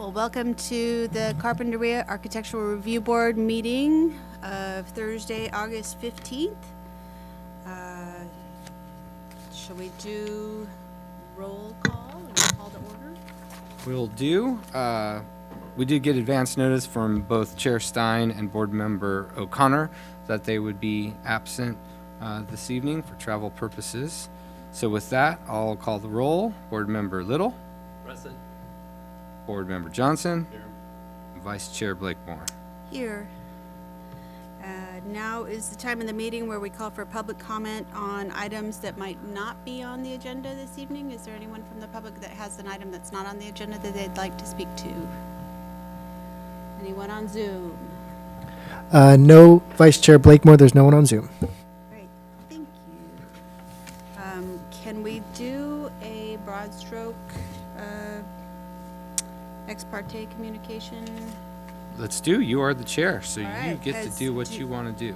Well, welcome to the Carpinteria Architectural Review Board meeting of Thursday, August 15th. Shall we do roll call and call to order? Will do. We did get advance notice from both Chair Stein and Board Member O'Connor that they would be absent this evening for travel purposes. So with that, I'll call the roll. Board Member Little. Present. Board Member Johnson. Here. Vice Chair Blakemore. Here. Now is the time in the meeting where we call for public comment on items that might not be on the agenda this evening. Is there anyone from the public that has an item that's not on the agenda that they'd like to speak to? Anyone on Zoom? No, Vice Chair Blakemore, there's no one on Zoom. Great, thank you. Can we do a broad stroke ex parte communication? Let's do. You are the chair, so All you right, get to do what you want to do.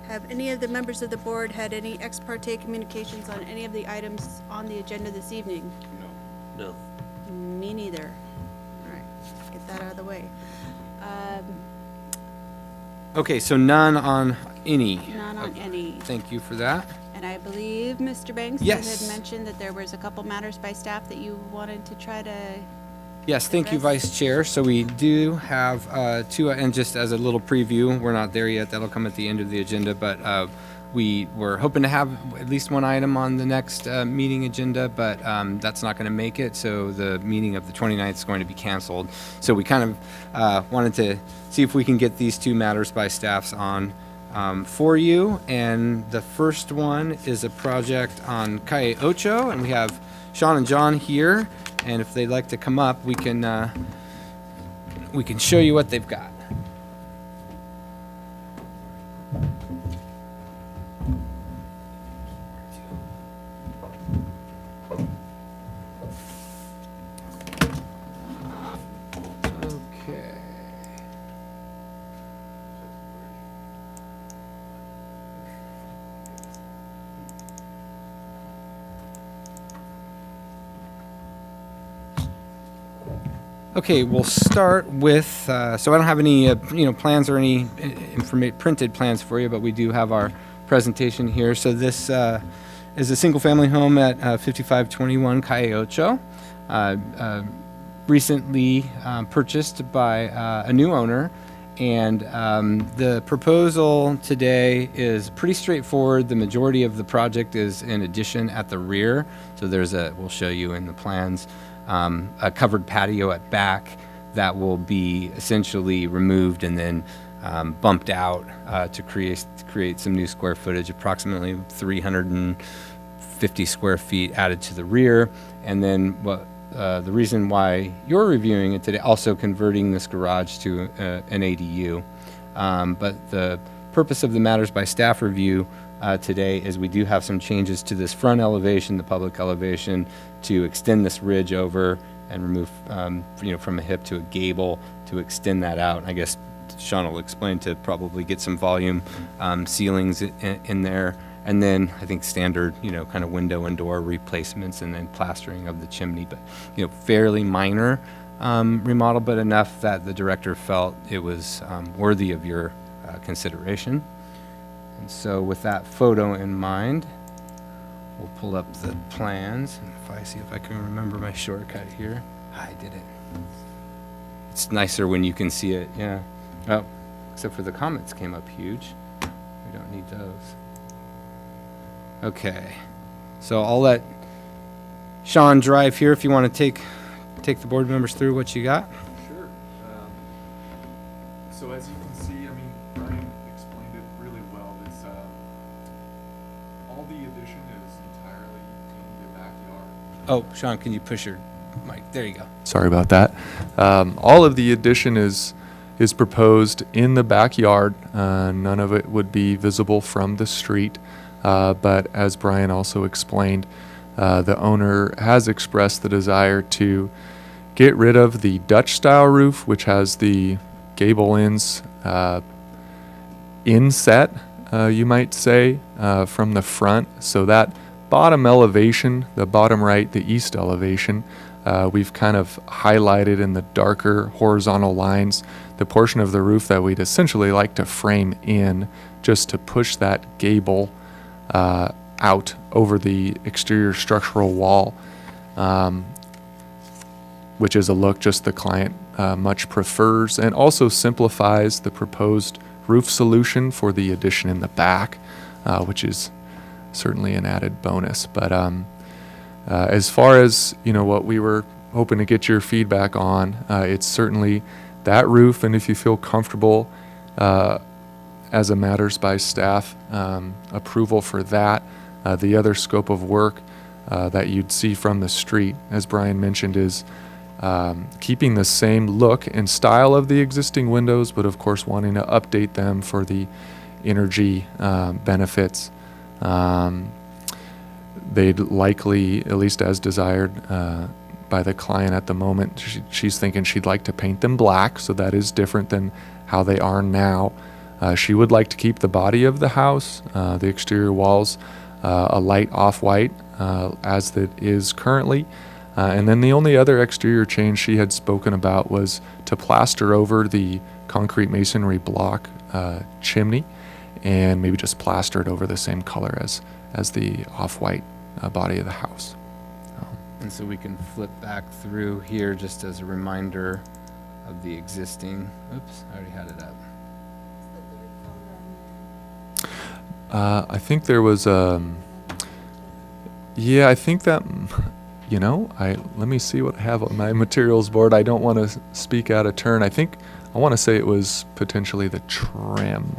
Have any of the members of the board had any ex parte communications on any of the items on the agenda this evening? No. Me neither. All right, get that out of the way. Okay, so none on any. None on any. Thank you for that. And I believe, Mr. Banks, Yes. you had mentioned that there was a couple matters by staff that you wanted to try to... Yes, thank you, address? Vice Chair. So we do have two, and just as a little preview, we're not there yet. That'll come at the end of the agenda, but we were hoping to have at least one item on the next meeting agenda, but that's not going to make it. So the meeting of the 29th is going to be canceled. So we kind of wanted to see if we can get these two matters by staffs on for you. And the first one is a project on Calle Ocho, and we have Sean and John here. And if they'd like to come up, we can show you what they've got. Okay. Okay, we'll start with, so I don't have any, plans or any printed plans for you, but we do have our presentation here. So this is a single-family home at 5521 Calle Ocho, recently purchased by a new owner. And the proposal today is pretty straightforward. The majority of the project is an addition at the rear. So we'll show you in the plans, a covered patio at back that will be essentially removed and then bumped out to create some new square footage, approximately 350 square feet added to the rear. And then the reason why you're reviewing it today, also converting this garage to an ADU. But the purpose of the matters by staff review today is we do have some changes to this front elevation, the public elevation, to extend this ridge over and remove, from a hip to a gable to extend that out. I guess Sean will explain to probably get some volume ceilings in there. And then I think standard, kind of window and door replacements and then plastering of the chimney, but, fairly minor remodel, but enough that the director felt it was worthy of your consideration. And so with that photo in mind, we'll pull up the plans. And if I see if I can remember my shortcut here. I did it. It's nicer when you can see it, yeah. Oh, except for the comments came up huge. We don't need those. Okay, so I'll let Sean drive here if you want to take the board members through what you got. Sure. So as you can see, Brian explained it really well. It's all the addition is entirely in the backyard. Oh, Sean, can you push your mic? There you go. Sorry about that. All of the addition is proposed in the backyard. None of it would be visible from the street. But as Brian also explained, the owner has expressed the desire to get rid of the Dutch-style roof, which has the gable ends inset, you might say, from the front. So that bottom elevation, the bottom right, the east elevation, we've kind of highlighted in the darker horizontal lines the portion of the roof that we'd essentially like to frame in, just to push that gable out over the exterior structural wall, which is a look just the client much prefers, and also simplifies the proposed roof solution for the addition in the back, which is certainly an added bonus. But as far as what we were hoping to get your feedback on, it's certainly that roof, and if you feel comfortable as a matters by staff approval for that, the other scope of work that you'd see from the street, as Brian mentioned, is keeping the same look and style of the existing windows, but of course wanting to update them for the energy benefits. They'd likely, at least as desired by the client at the moment, she's thinking she'd like to paint them black, so that is different than how they are now. She would like to keep the body of the house, the exterior walls, a light off-white as it is currently. And then the only other exterior change she had spoken about was to plaster over the concrete masonry block chimney, and maybe just plaster it over the same color as the off-white body of the house. And so we can flip back through here just as a reminder of the existing. Oops, I already had it up. I think there was yeah, I think that, let me see what I have on my materials board. I don't want to speak out of turn. I want to say it was potentially the trim.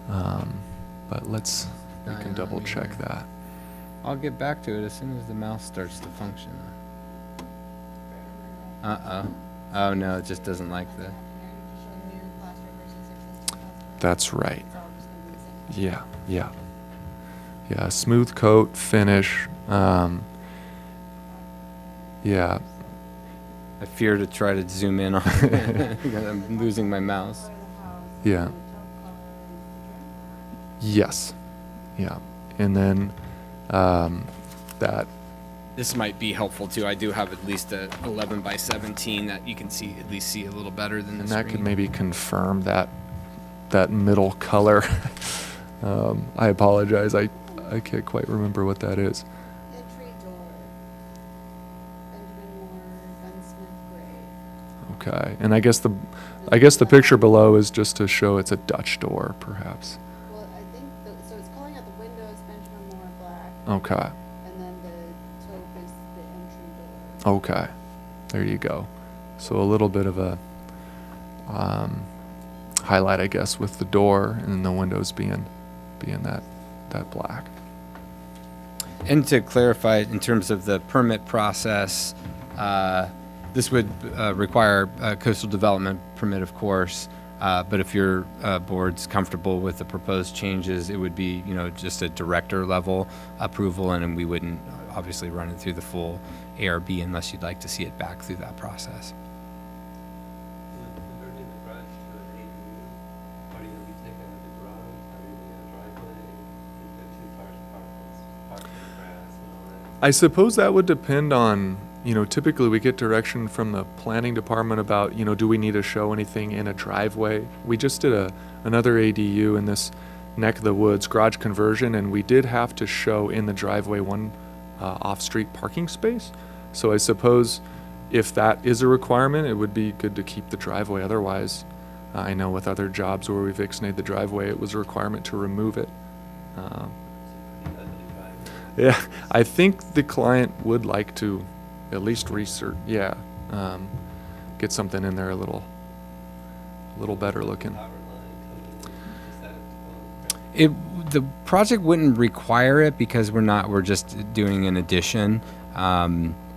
But we can double check that. I'll get back to it as soon as the mouse starts to function. Oh no, it just doesn't like the. That's right. Yeah. Smooth coat finish. Yeah. I fear to try to zoom in on it because I'm losing my mouse. Yeah. Yes. Yeah. And then that. This might be helpful too. I do have at least a 11 by 17 that you can at least see a little better than the and screen. that could maybe confirm that middle color. I apologize. I can't quite remember what that is. Entry door. Benjamin Moore, Gunsmith Gray. Okay. And I guess the picture below is just to show it's a Dutch door, perhaps. Well, I think so. It's calling out the windows Benjamin Moore black, Okay. and then the taupe is the entry door. Okay. There you go. So a little bit of a highlight, I guess, with the door and the windows being that black. And to clarify, in terms of the permit process, this would require a coastal development permit, of course. But if your board's comfortable with the proposed changes, it would be, just a director level approval, and we wouldn't obviously run it through the full ARB unless you'd like to see it back through that process. Converting the garage to an ADU, are you going to be taking out the garage? Are you going to driveway? You've got two cars parked in the grass and all that. I suppose that would depend on, typically we get direction from the planning department about, do we need to show anything in a driveway? We just did another ADU in this neck of the woods garage conversion, and we did have to show in the driveway one off-street parking space. So I suppose if that is a requirement, it would be good to keep the driveway. Otherwise, I know with other jobs where we've ixnayed the driveway, it was a requirement to remove it. Yeah, I think the client would like to at least research, get something in there a little better looking. The project wouldn't require it because we're just doing an addition.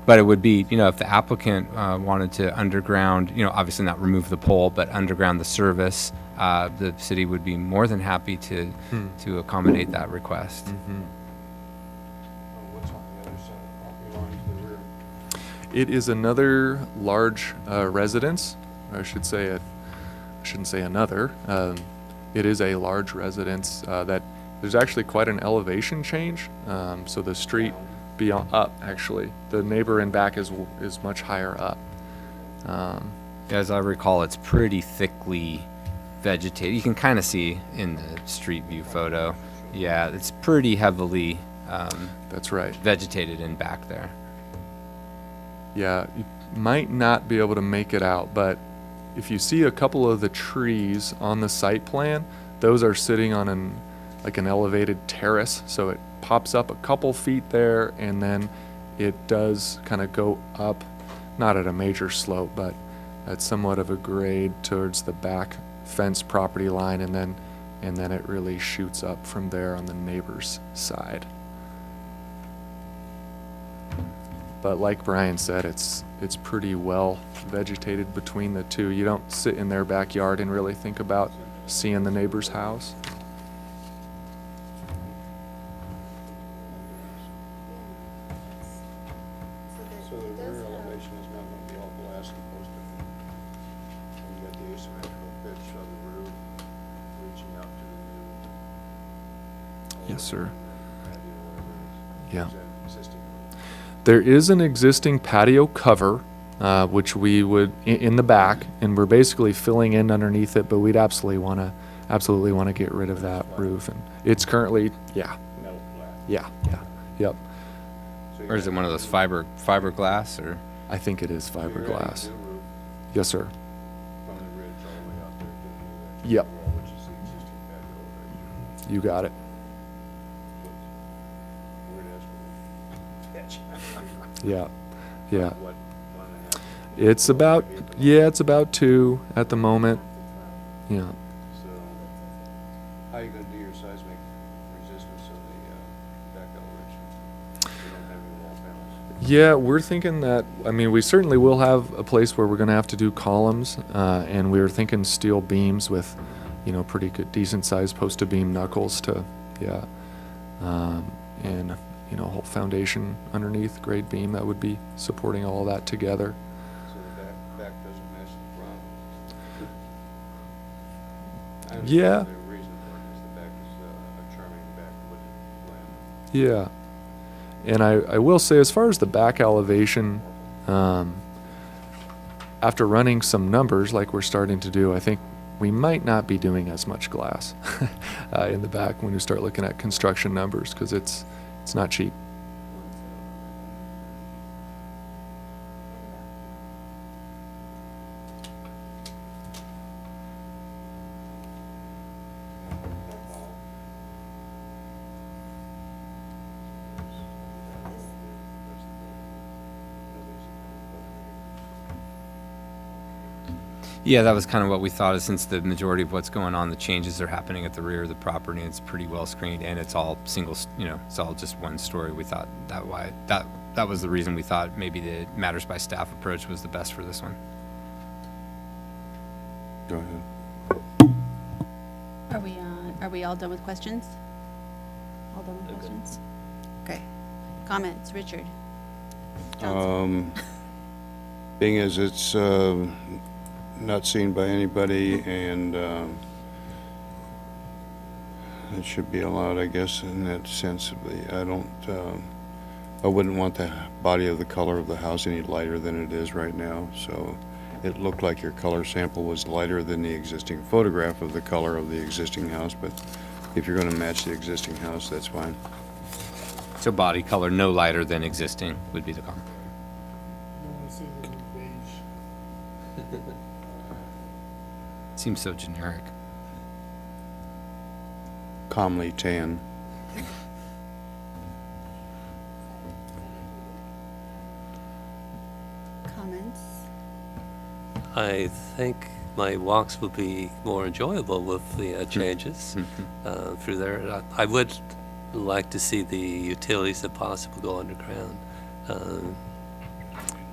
But it would be, if the applicant wanted to underground, obviously not remove the pole, but underground the service, the city would be more than happy to accommodate that request. Mm-hmm. What's on the other side of the property line to the rear? It is another large residence, or I should say, I shouldn't say another. It is a large residence that there's actually quite an elevation change. So the street beyond, up, actually. The neighbor in back is much higher up. As I recall, it's pretty thickly vegetated. You can kind of see in the street view photo. Yeah, it's pretty heavily That's right. vegetated in back there. Yeah, you might not be able to make it out, but if you see a couple of the trees on the site plan, those are sitting on an elevated terrace, so it pops up a couple feet there, and then it does kind of go up, not at a major slope, but at somewhat of a grade towards the back fence property line, and then it really shoots up from there on the neighbor's side. But like Brian said, it's pretty well vegetated between the two. You don't sit in their backyard and really think about seeing the neighbor's house. So the rear elevation is not gonna be all glass and posted. And you got the asymmetrical pitch of the roof reaching out to the new. Yes, sir. Patio, whatever it is. Yeah. Is that existing roof? There is an existing patio cover, which we would in the back, and we're basically filling in underneath it. But we'd absolutely want to get rid of that roof, and it's currently, Metal flat. yep. So Or is it you're one of those fiberglass or? I think it is so you're adding fiberglass. new roof yes, sir. from the ridge all the way out there to the Yep. wall, which is the existing patio elevation. You got it. Weird as pitch. Yeah. What, 1.5? It's about 2 at the moment. Yeah. So, how are you gonna do your seismic resistance of the back elevation? You don't have any wall panels. Yeah, we're thinking that, I mean, we certainly will have a place where we're going to have to do columns, and we were thinking steel beams with, pretty good, decent sized post beam knuckles to, and, a whole foundation underneath, grade beam that would be supporting all that together. So the back doesn't match the front. I Yeah. understand the reason for it is the back is a charming back wooded plan. Yeah. And I will say, as far as the back elevation, after running some numbers like we're starting to do, I think we might not be doing as much glass in the back when we start looking at construction numbers, because it's not cheap. Yeah, that was kind of what we thought, is since the majority of what's going on, the changes are happening at the rear of the property, and it's pretty well screened, and it's all it's all just one story. We thought that was the reason we thought maybe the matters by staff approach was the best for this one. Go ahead. Are we all done with questions? All done with questions? Okay. Comments, Richard? Johnson? Being as it's not seen by anybody, and it should be allowed, I guess, in that sense. I wouldn't want the body of the color of the house any lighter than it is right now. So it looked like your color sample was lighter than the existing photograph of the color of the existing house, but if you're going to match the existing house, that's fine. So body color no lighter than existing would be the comment. Seems so generic. Calmly tan. Comments? I think my walks will be more enjoyable with the changes through there. I would like to see the utilities, if possible, go underground.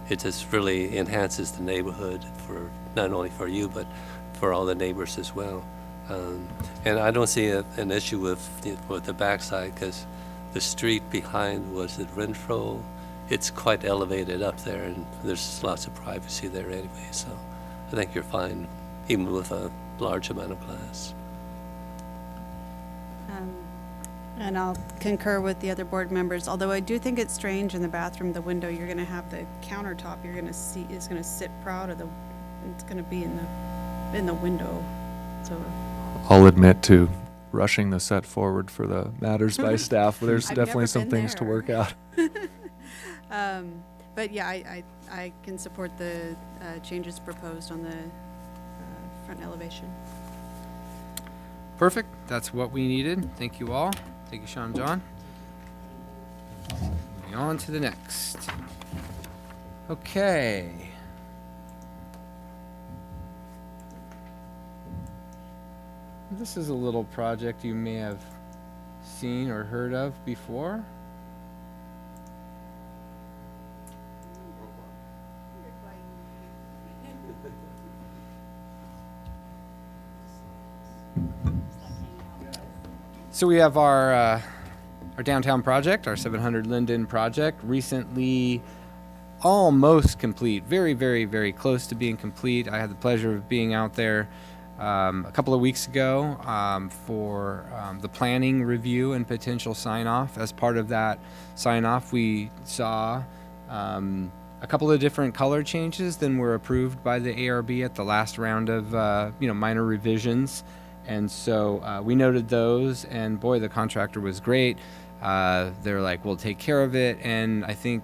It just really enhances the neighborhood, for not only for you, but for all the neighbors as well. And I don't see an issue with the backside, because the street behind was at Renfro. It's quite elevated up there, and there's lots of privacy there anyway. So I think you're fine, even with a large amount of glass. And I'll concur with the other board members, although I do think it's strange in the bathroom, the window, you're gonna have the countertop, you're gonna see, is gonna sit proud of the, it's gonna be in the window, so. I'll admit to rushing the set forward for the matters by staff. There's I've definitely never some been things to there. work out. But yeah, I can support the changes proposed on the front elevation. Perfect. That's what we needed. Thank you all. Thank you, Sean and John. Moving on to the next. Okay. This is a little project you may have seen or heard of before. So we have our downtown project, our 700 Linden project, recently almost complete, very, very, very close to being complete. I had the pleasure of being out there a couple of weeks ago for the planning review and potential sign-off. As part of that sign-off, we saw a couple of different color changes than were approved by the ARB at the last round of minor revisions. And so we noted those, and boy, the contractor was great. They're like, we'll take care of it. And I think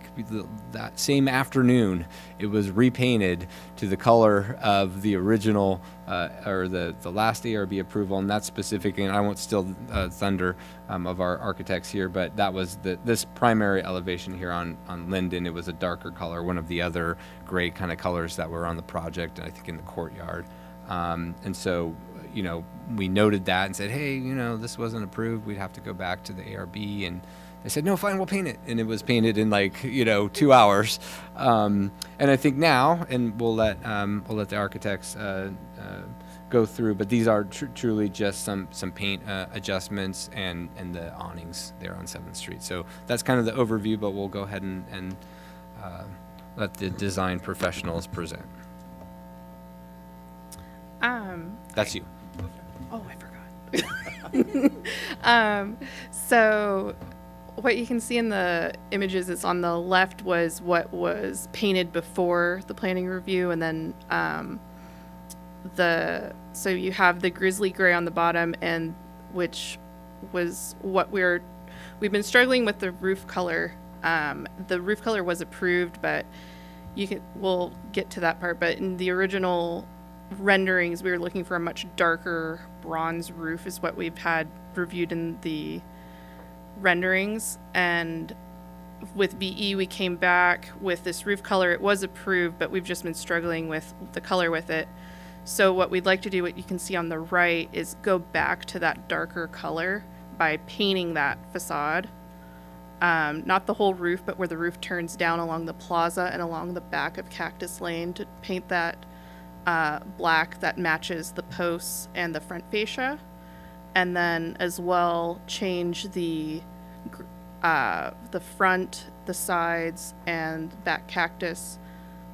that same afternoon, it was repainted to the color of the original, or the last ARB approval. And that's specific, and I won't steal thunder of our architects here, but that was this primary elevation here on Linden. It was a darker color, one of the other gray kind of colors that were on the project, I think in the courtyard. And so, we noted that and said, hey, this wasn't approved. We'd have to go back to the ARB. And they said, no, fine, we'll paint it. And it was painted in 2 hours. And I think now, and we'll let the architects go through, but these are truly just some paint adjustments and the awnings there on 7th Street. So that's kind of the overview, but we'll go ahead and let the design professionals present. That's you. Oh, I forgot. So what you can see in the images that's on the left was what was painted before the planning review, and then so you have the grizzly gray on the bottom, and which was what we've been struggling with the roof color. The roof color was approved, but we'll get to that part. But in the original renderings, we were looking for a much darker bronze roof is what we've had reviewed in the renderings. And with BE, we came back with this roof color. It was approved, but we've just been struggling with the color with it. So what we'd like to do, what you can see on the right, is go back to that darker color by painting that facade. Not the whole roof, but where the roof turns down along the plaza and along the back of Cactus Lane, to paint that black that matches the posts and the front fascia, and then as well change the front, the sides, and back cactus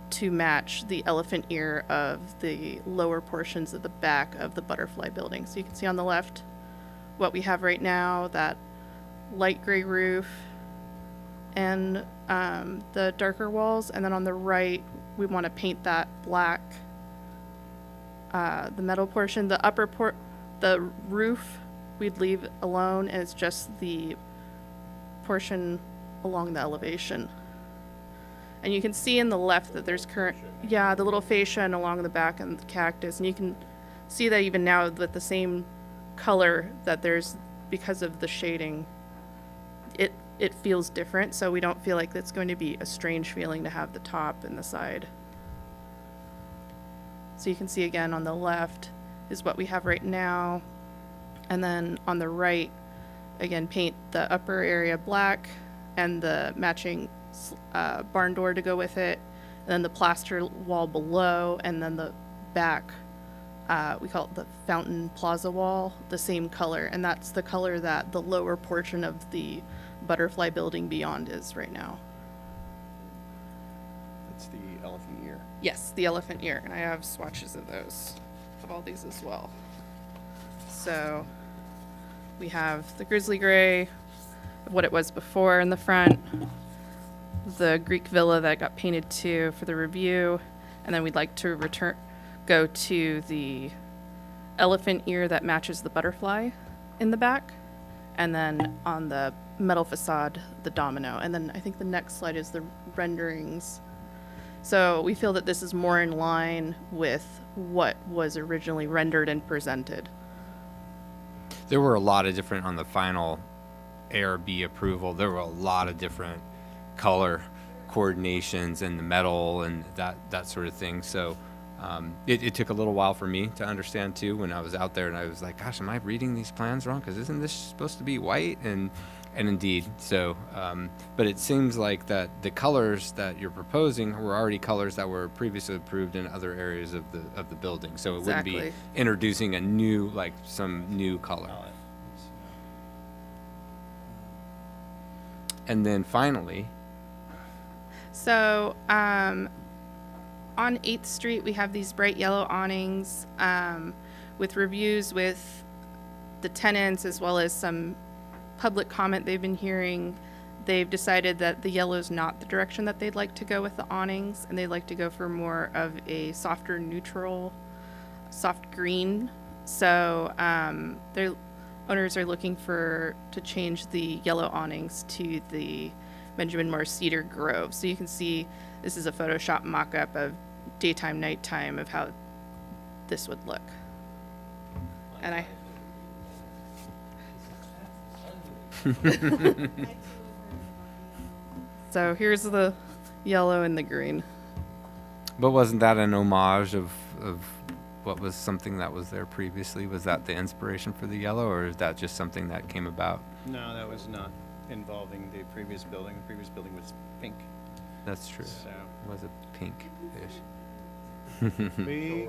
to match the elephant ear of the lower portions of the back of the butterfly building. So you can see on the left what we have right now, that light gray roof and the darker walls, and then on the right we want to paint that black, the metal portion. The the roof we'd leave alone, and it's just the portion along the elevation. And you can see in the left that there's the little fascia and along the back and the cactus, and you can see that even now with the same color that there's, because of the shading, it feels different, so we don't feel like it's going to be a strange feeling to have the top and the side. So you can see again on the left is what we have right now, and then on the right, again, paint the upper area black and the matching barn door to go with it, and then the plaster wall below, and then the back, we call it the fountain plaza wall, the same color, and that's the color that the lower portion of the butterfly building beyond is right now. That's the elephant ear. Yes, the elephant ear, and I have swatches of all these as well. So we have the grizzly gray, what it was before in the front, the Greek villa that got painted to for the review, and then we'd like to go to the elephant ear that matches the butterfly in the back, and then on the metal facade, the domino. And then I think the next slide is the renderings. So we feel that this is more in line with what was originally rendered and presented. There were a lot of different, on the final ARB approval, there were a lot of different color coordinations and the metal and that sort of thing. So it took a little while for me to understand too when I was out there, and I was like, gosh, am I reading these plans wrong? Because isn't this supposed to be white? And indeed, so, but it seems like that the colors that you're proposing were already colors that were previously approved in other areas of the building. So it wouldn't be Exactly. introducing a new, like some new color. And then finally, So on 8th Street, we have these bright yellow awnings with reviews with the tenants as well as some public comment they've been hearing. They've decided that the yellow is not the direction that they'd like to go with the awnings, and they'd like to go for more of a softer neutral, soft green. So their owners are looking to change the yellow awnings to the Benjamin Moore Cedar Grove. So you can see this is a Photoshop mock-up of daytime, nighttime of how this would look. And I so here's the yellow and the green. but wasn't that an homage of what was something that was there previously? Was that the inspiration for the yellow, or is that just something that came about? No, that was not involving the previous building. The previous building was pink. That's true. So Was it pinkish? we,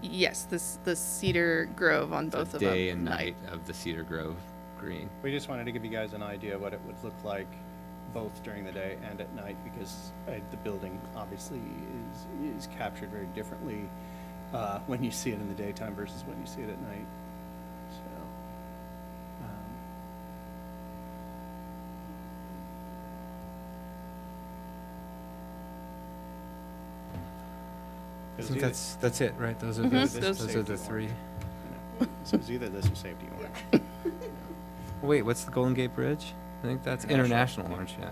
Yes, the Cedar Grove on both The of them. day and night of the Cedar Grove green. we just wanted to give you guys an idea what it would look like both during the day and at night, because the building obviously is captured very differently when you see it in the daytime versus when you see it at night. So, I think that's it, right? Those are the Mhm. those are the three. so it's either this or safety orange. Wait, what's the Golden Gate Bridge? I think that's International Orange. Yeah.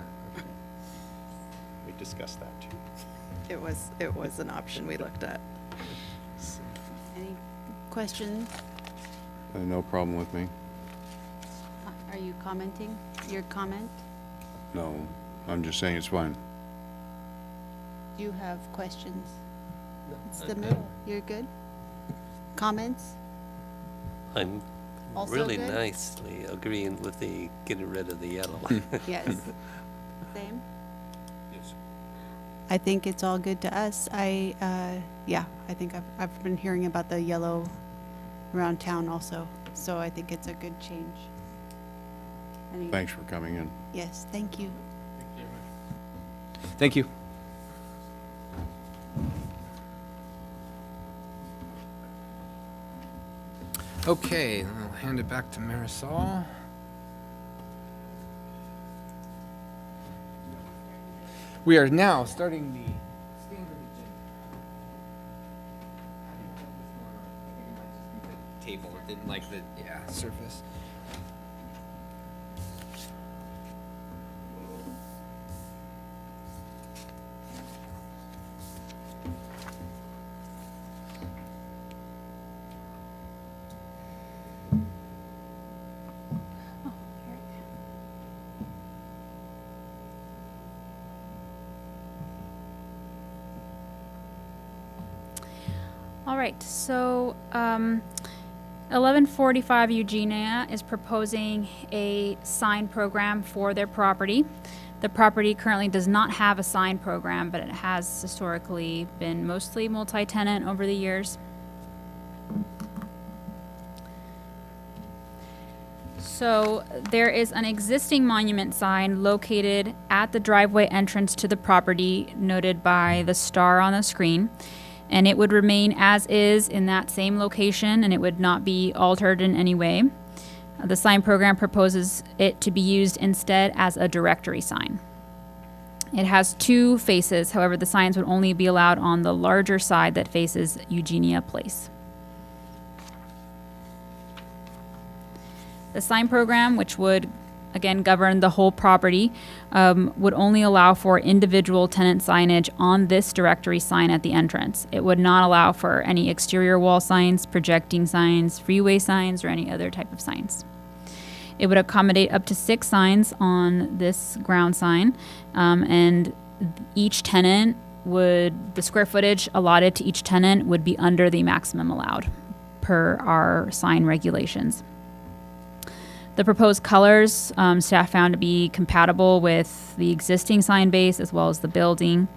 We discussed that too. It was an option we looked at. Any questions? No problem with me. Are you commenting? Your comment? No, I'm just saying it's fine. Do you have questions? It's the middle. You're good? Comments? I'm Also really good? nicely agreeing with the getting rid of the yellow. Yes. Same? Yes. I think it's all good to us. Yeah, I think I've been hearing about the yellow around town also, so I think it's a good change. Thanks for coming in. Yes, thank you. Thank you. Okay, I'll hand it back to Marisol. We are now starting the standard agenda. Table, it didn't like the, surface. All right, so 1145 Eugenia is proposing a sign program for their property. The property currently does not have a sign program, but it has historically been mostly multi-tenant over the years. So there is an existing monument sign located at the driveway entrance to the property, noted by the star on the screen. and it would remain as is in that same location, and it would not be altered in any way. The sign program proposes it to be used instead as a directory sign. It has 2 faces, however, the signs would only be allowed on the larger side that faces Eugenia Place. The sign program, which would again govern the whole property, would only allow for individual tenant signage on this directory sign at the entrance. It would not allow for any exterior wall signs, projecting signs, freeway signs, or any other type of signs. It would accommodate up to 6 signs on this ground sign, and each tenant the square footage allotted to each tenant would be under the maximum allowed per our sign regulations. The proposed colors, staff found to be compatible with the existing sign base as well as the building.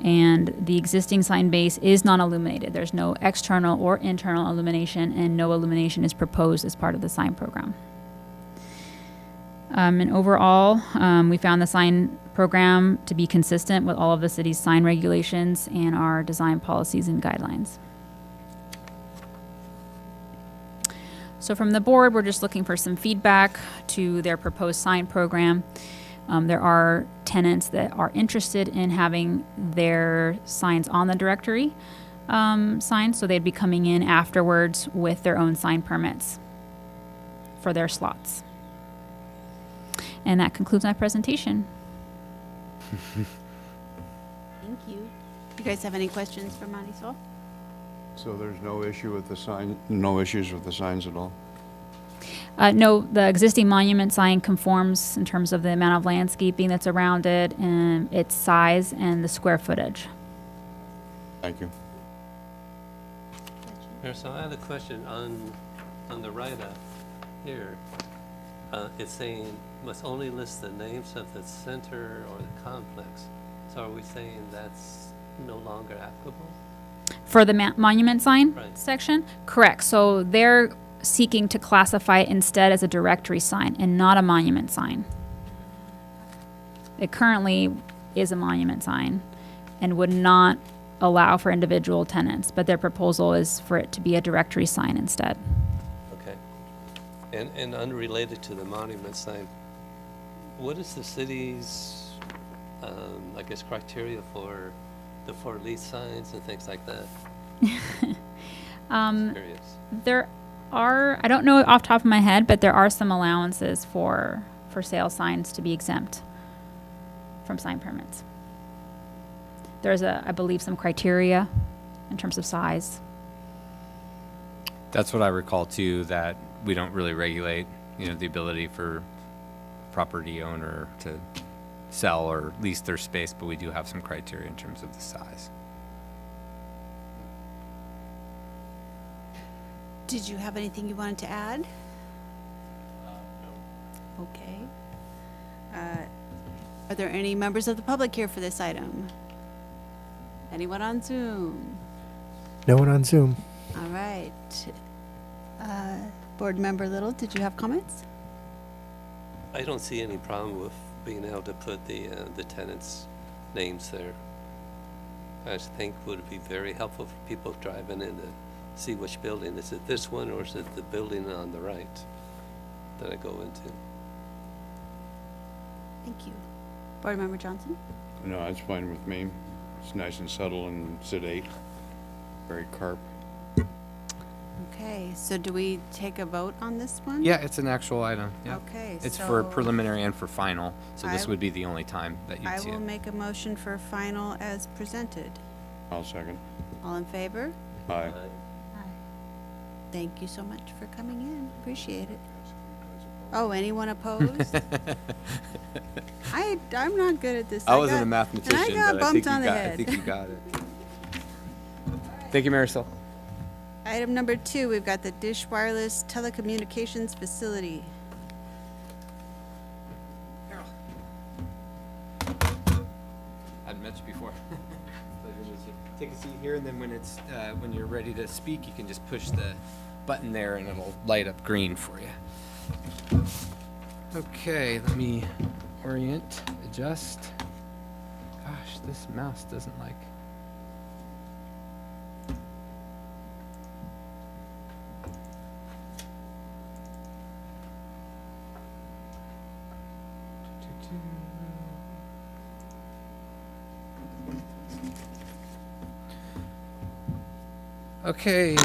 And the existing sign base is non-illuminated. There's no external or internal illumination, and no illumination is proposed as part of the sign program. And overall, we found the sign program to be consistent with all of the city's sign regulations and our design policies and guidelines. So from the board, we're just looking for some feedback to their proposed sign program. There are tenants that are interested in having their signs on the directory sign, so they'd be coming in afterwards with their own sign permits for their slots. And that concludes my presentation. Thank you. You guys have any questions for Marisol? So there's no issue with the sign, no issues with the signs at all? No, the existing monument sign conforms in terms of the amount of landscaping that's around it and its size and the square footage. Thank you. So I had a question on the write-up here. It's saying must only list the names of the center or the complex. So are we saying that's no longer applicable? For the monument sign Right. section? Correct. So they're seeking to classify it instead as a directory sign and not a monument sign. It currently is a monument sign and would not allow for individual tenants, but their proposal is for it to be a directory sign instead. Okay. And unrelated to the monument sign, what is the city's, I guess, criteria for lease signs and things like that? Curious. There are, I don't know off the top of my head, but there are some allowances for sale signs to be exempt from sign permits. There's I believe, some criteria in terms of size. That's what I recall too, that we don't really regulate, the ability for property owner to sell or lease their space, but we do have some criteria in terms of the size. Did you have anything you wanted to add? No. Okay. Are there any members of the public here for this item? Anyone on Zoom? No one on Zoom. All right. Board Member Little, did you have comments? I don't see any problem with being able to put the tenants' names there. I just think would be very helpful for people driving in to see which building. Is it this one or is it the building on the right that I go into? Thank you. Board Member Johnson? No, that's fine with me. It's nice and subtle and sedate. Very carp. Okay, so do we take a vote on this one? Yeah, it's an actual item. Yeah. Okay, It's for so preliminary and for final, so this I- would be the only time that you'd I see will it. make a motion for final as presented. I'll second. All in favor? Aye. Thank you so much for coming in. Appreciate it. Oh, anyone opposed? I'm not good at this. I wasn't a got mathematician, got but I think bumped on the I head. think you got it. Thank you, Marisol. Item number 2, we've got the Dish Wireless Telecommunications Facility. I've met you before. Pleasure to meet you. Take a seat here, and then when you're ready to speak, you can just push the button there, and it'll light up green for you. Okay, let me orient, adjust. Gosh, this mouse doesn't like. Okay.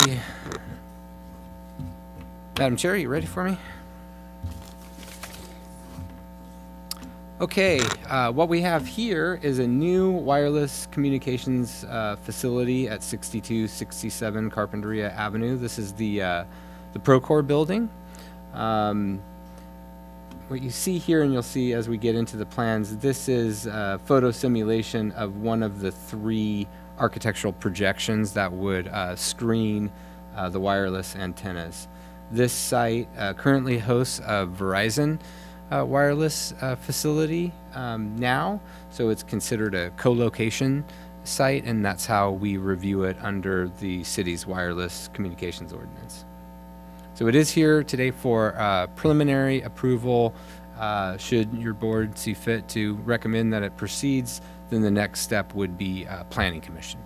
Madam Chair, you ready for me? Okay, what we have here is a new wireless communications facility at 6267 Carpinteria Avenue. This is the Procore building. What you see here, and you'll see as we get into the plans, this is a photo simulation of one of the 3 architectural projections that would screen the wireless antennas. This site currently hosts a Verizon wireless facility now, so it's considered a co-location site, and that's how we review it under the city's wireless communications ordinance. So it is here today for preliminary approval. Should your board see fit to recommend that it proceeds, then the next step would be Planning Commission.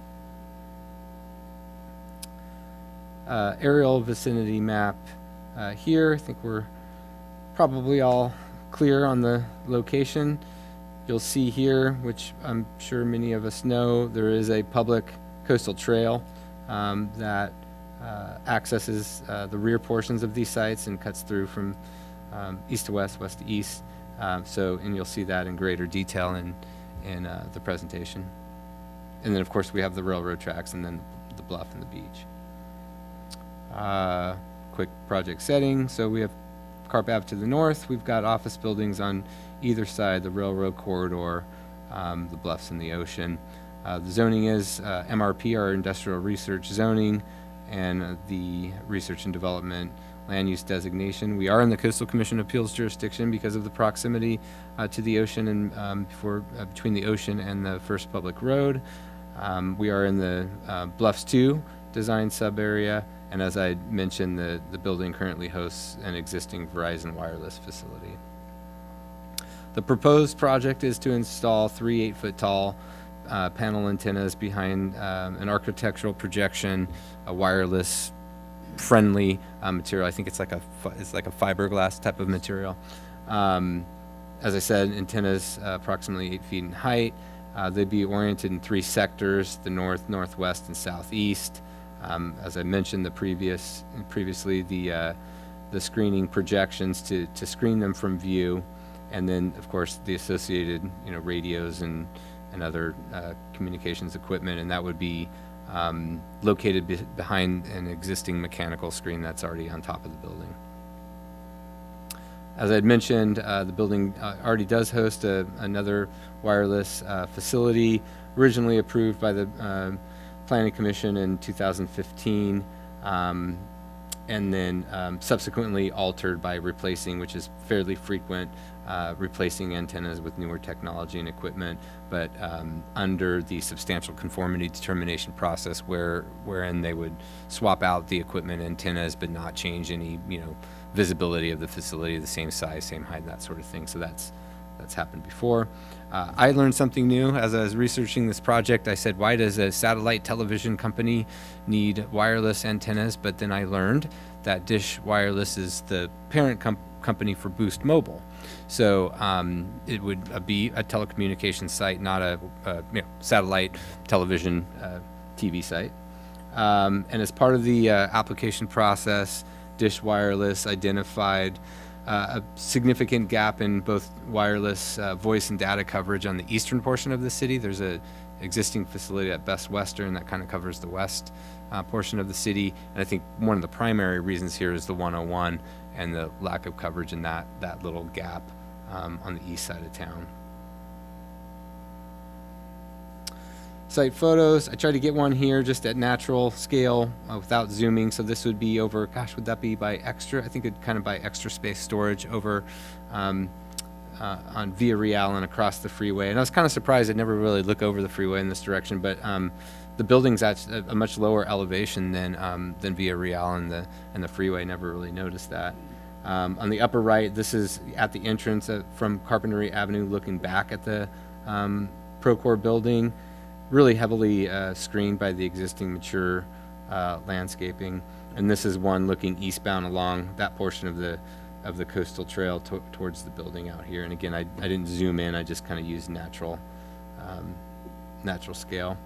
Aerial vicinity map here. I think we're probably all clear on the location. You'll see here, which I'm sure many of us know, there is a public coastal trail that accesses the rear portions of these sites and cuts through from east to west, west to east. And you'll see that in greater detail in the presentation. And then, of course, we have the railroad tracks and then the bluff and the beach. Quick project setting. So we have Carp Ave to the north. We've got office buildings on either side, the railroad corridor, the bluffs and the ocean. The zoning is MRP, our industrial research zoning, and the research and development land use designation. We are in the Coastal Commission appeals jurisdiction because of the proximity to the ocean and between the ocean and the First Public Road. We are in the Bluffs 2 design sub-area, and as I mentioned, the building currently hosts an existing Verizon wireless facility. The proposed project is to install 3 8-foot tall panel antennas behind an architectural projection, a wireless friendly material. I think it's like a fiberglass type of material. As I said, antennas approximately 8 feet in height. They'd be oriented in 3 sectors: the north, northwest, and southeast. As I mentioned previously, the screening projections to screen them from view, and then of course the associated radios and other communications equipment, and that would be located behind an existing mechanical screen that's already on top of the building. As I had mentioned, the building already does host another wireless facility, originally approved by the Planning Commission in 2015, and then subsequently altered by replacing, which is fairly frequent, replacing antennas with newer technology and equipment, but under the substantial conformity determination process, wherein they would swap out the equipment antennas but not change any visibility of the facility, the same size, same height, that sort of thing. So that's happened before. I learned something new as I was researching this project. I said, why does a satellite television company need wireless antennas? But then I learned that Dish Wireless is the parent company for Boost Mobile. So it would be a telecommunications site, not a satellite television TV site. And as part of the application process, Dish Wireless identified a significant gap in both wireless voice and data coverage on the eastern portion of the city. There's a existing facility at Best Western that kind of covers the west portion of the city, and I think one of the primary reasons here is the 101 and the lack of coverage in that little gap on the east side of town. Site photos, I tried to get one here just at natural scale without zooming. So this would be over, gosh, would that be by extra? I think it'd kind of by extra space storage over on Via Real and across the freeway. And I was kind of surprised. I'd never really look over the freeway in this direction, but the building's at a much lower elevation than Via Real and the freeway. Never really noticed that. On the upper right, this is at the entrance from Carpinteria Avenue, looking back at the Procore building. Really heavily screened by the existing mature landscaping. And this is one looking eastbound along that portion of the of the coastal trail towards the building out here. And again, I didn't zoom in, I just kind of used natural scale.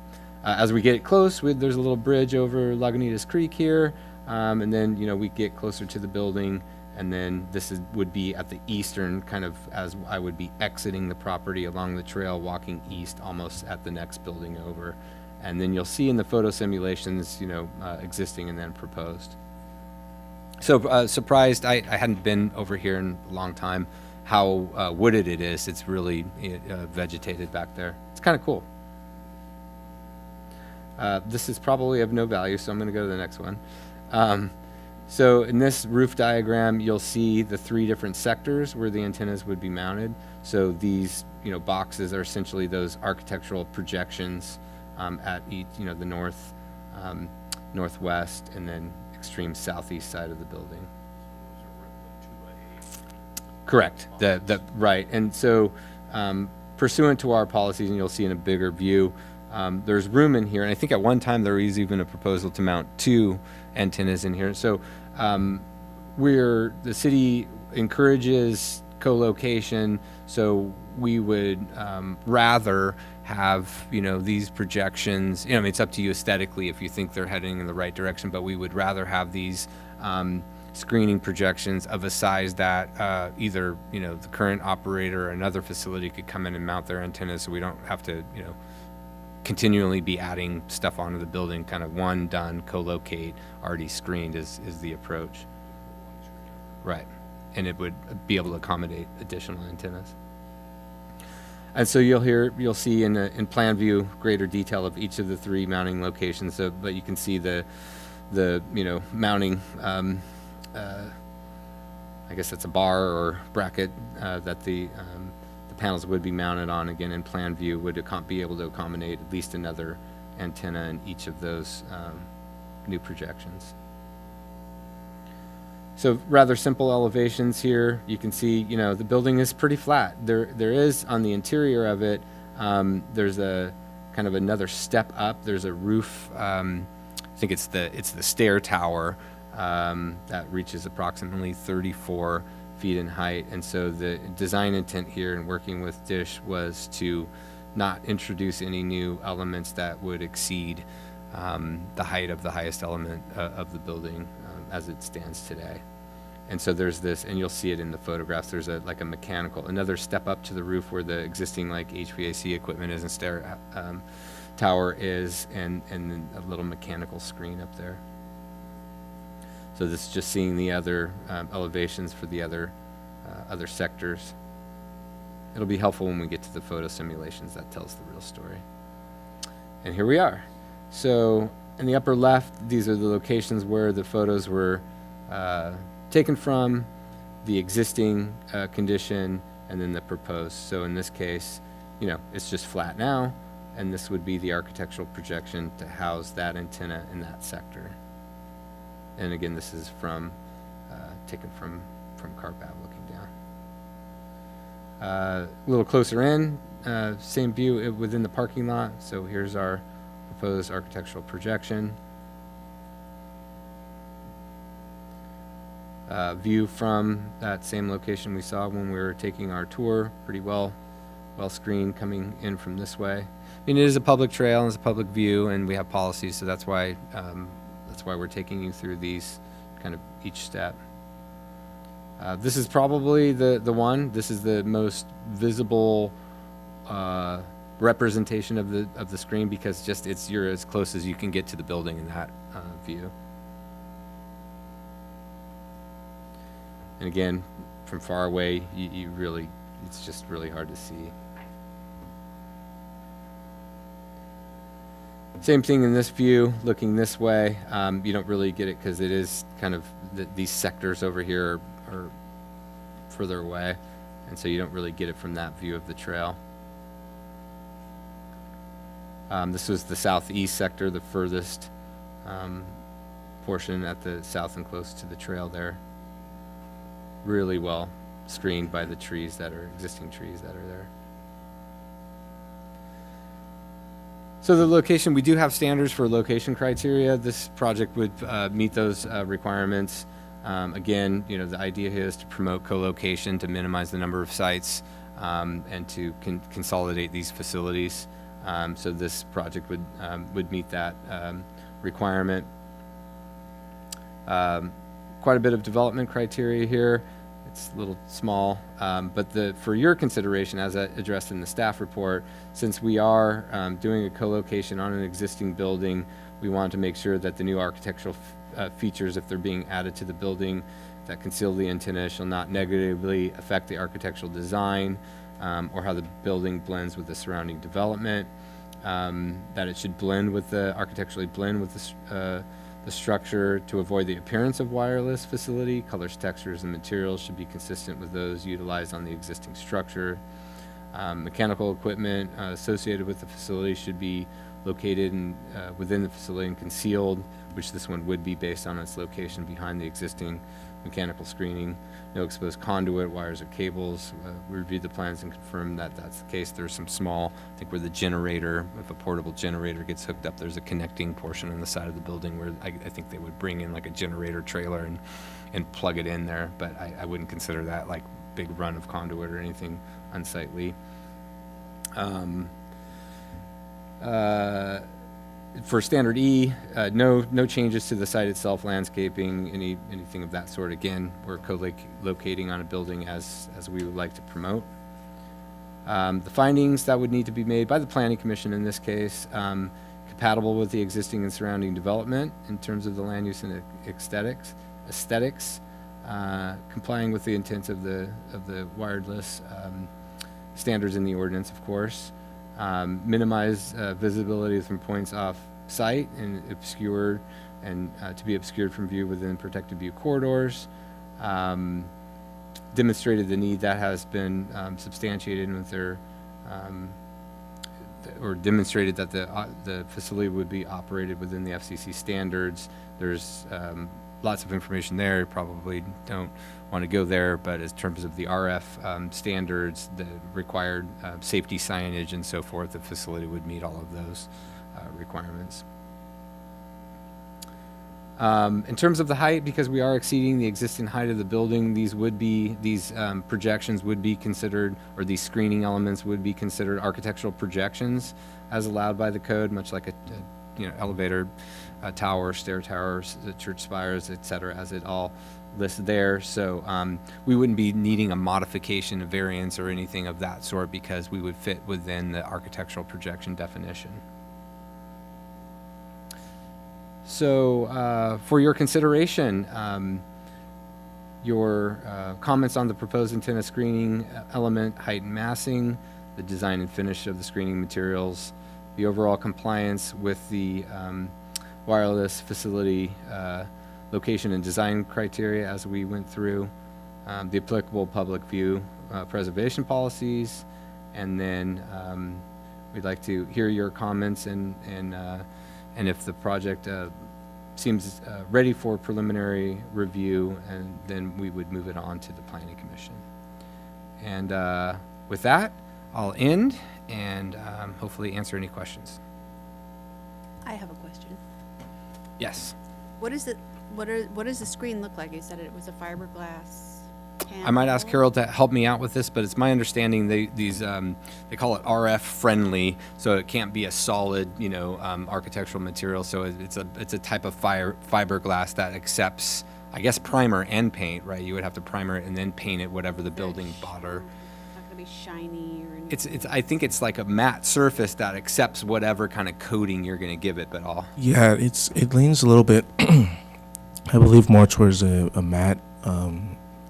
As we get close, there's a little bridge over Lagunitas Creek here, and then, you know, we get closer to the building, and then would be at the eastern, kind of as I would be exiting the property along the trail, walking east almost at the next building over. And then you'll see in the photo simulations, you know, existing and then proposed. So surprised, I hadn't been over here in a long time, how wooded it is. It's really vegetated back there. It's kind of cool. This is probably of no value, so I'm going to go to the next one. So in this roof diagram, you'll see the 3 different sectors where the antennas would be mounted. So these, you know, boxes are essentially those architectural projections at each, you know, the north, northwest, and then extreme southeast side of the building. Correct. Right. And so pursuant to our policies, and you'll see in a bigger view, there's room in here, and I think at one time there was even a proposal to mount 2 antennas in here. So the city encourages co-location, so we would rather have, you know, these projections, you know, I mean, it's up to you aesthetically if you think they're heading in the right direction, but we would rather have these screening projections of a size that either, you know, the current operator or another facility could come in and mount their antennas, so we don't have to, you know, continually be adding stuff onto the building. Kind of one done, co-locate, already screened is the approach. Right. And it would be able to accommodate additional antennas. And so you'll see in plan view greater detail of each of the 3 mounting locations. So, but you can see the you know, mounting, I guess that's a bar or bracket that the panels would be mounted on. Again, in plan view would be able to accommodate at least another antenna in each of those new projections. So rather simple elevations here. You can see, you know, the building is pretty flat. There is on the interior of it, there's a kind of another step up. There's a roof, I think it's the stair tower that reaches approximately 34 feet in height. And so the design intent here in working with Dish was to not introduce any new elements that would exceed the height of the highest element of the building as it stands today. And so there's this, and you'll see it in the photographs, there's a mechanical, another step up to the roof where the existing like HVAC equipment is and stair tower is, and then a little mechanical screen up there. So this is just seeing the other elevations for the other sectors. It'll be helpful when we get to the photo simulations that tells the real story. And here we are. So in the upper left, these are the locations where the photos were taken from, the existing condition, and then the proposed. So in this case, you know, it's just flat now, and this would be the architectural projection to house that antenna in that sector. And again, this is taken from Carp Ave looking down. A little closer in, same view within the parking lot. So here's our proposed architectural projection. View from that same location we saw when we were taking our tour, pretty well screened coming in from this way. I mean, it is a public trail and it's a public view, and we have policies, so that's why we're taking you through these kind of each step. This is probably the one. This is the most visible representation of the screen, because just you're as close as you can get to the building in that view. And again, from far away, you really, it's just really hard to see. Same thing in this view, looking this way. You don't really get it because it is kind of these sectors over here are further away, and so you don't really get it from that view of the trail. This was the southeast sector, the furthest portion at the south and close to the trail there. Really well screened by the trees that are existing trees that are there. So the location, we do have standards for location criteria. This project would meet those requirements. Again, the idea here is to promote co-location, to minimize the number of sites, and to consolidate these facilities. So this project would meet that requirement. Quite a bit of development criteria here. It's a little small, but for your consideration, as addressed in the staff report, since we are doing a co-location on an existing building, we want to make sure that the new architectural features, if they're being added to the building, that conceal the antenna shall not negatively affect the architectural design or how the building blends with the surrounding development. That it should architecturally blend with the structure to avoid the appearance of wireless facility. Colors, textures, and materials should be consistent with those utilized on the existing structure. Mechanical equipment associated with the facility should be located within the facility and concealed, which this one would be based on its location behind the existing mechanical screening. No exposed conduit, wires, or cables. We reviewed the plans and confirmed that that's the case. There's some small, I think where the generator, if a portable generator gets hooked up, there's a connecting portion on the side of the building where I think they would bring in like a generator trailer and plug it in there, but I wouldn't consider that like big run of conduit or anything unsightly. For standard E, no changes to the site itself, landscaping, anything of that sort. Again, we're co-locating on a building as we would like to promote. The findings that would need to be made by the Planning Commission in this case, compatible with the existing and surrounding development in terms of the land use and aesthetics, complying with the intent of the wireless standards in the ordinance, of course. Minimize visibility from points off site and obscured and to be obscured from view within protected view corridors. Demonstrated the need that has been substantiated with their or demonstrated that the facility would be operated within the FCC standards. There's lots of information there. You probably don't want to go there, but in terms of the RF standards, the required safety signage and so forth, the facility would meet all of those requirements. In terms of the height, because we are exceeding the existing height of the building, these projections would be considered, or these screening elements would be considered architectural projections as allowed by the code, much like a elevator, tower, stair towers, the church spires, etc., as it all lists there. So we wouldn't be needing a modification, a variance, or anything of that sort because we would fit within the architectural projection definition. So for your consideration, your comments on the proposed antenna screening element, height and massing, the design and finish of the screening materials, the overall compliance with the wireless facility location and design criteria as we went through, the applicable public view preservation policies, and then we'd like to hear your comments and if the project seems ready for preliminary review, and then we would move it on to the Planning Commission. And with that, I'll end and hopefully answer any questions. I have a question. Yes. What does the screen look like? You said it was a fiberglass panel. I might ask Carol to help me out with this, but it's my understanding they call it RF friendly, so it can't be a solid, architectural material. So it's a type of fiberglass that accepts, I guess, primer and paint, right? You would have to primer it and then paint it whatever the building bought or. Not gonna be shiny or anything. I think it's like a matte surface that accepts whatever kind of coating you're gonna give it, but all. Yeah, it leans a little bit, I believe, more towards a matte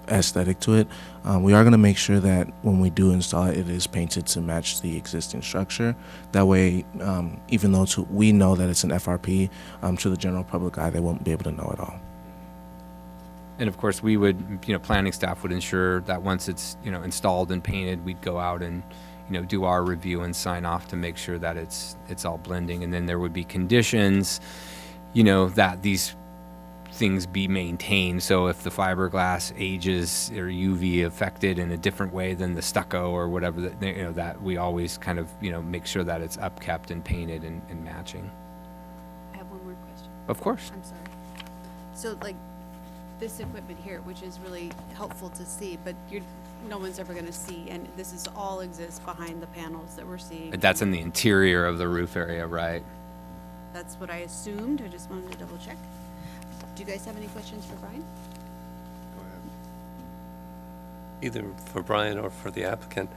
aesthetic to it. We are going to make sure that when we do install it, it is painted to match the existing structure. That way, even though we know that it's an FRP, to the general public eye, they won't be able to know at all. And of course, we would, planning staff would ensure that once it's, installed and painted, we'd go out and, do our review and sign off to make sure that it's all blending. And then there would be conditions, that these things be maintained. So if the fiberglass ages or UV affected in a different way than the stucco or whatever, that we always kind of, make sure that it's upkept and painted and matching. I have one more question. Of course. I'm sorry. So this equipment here, which is really helpful to see, but no one's ever gonna see, and this is all exists behind the panels that we're seeing. But that's in the interior of the roof area, right? That's what I assumed, I just wanted to double check. Do you guys have any questions for Brian? Go ahead. Either for Brian or for the applicant.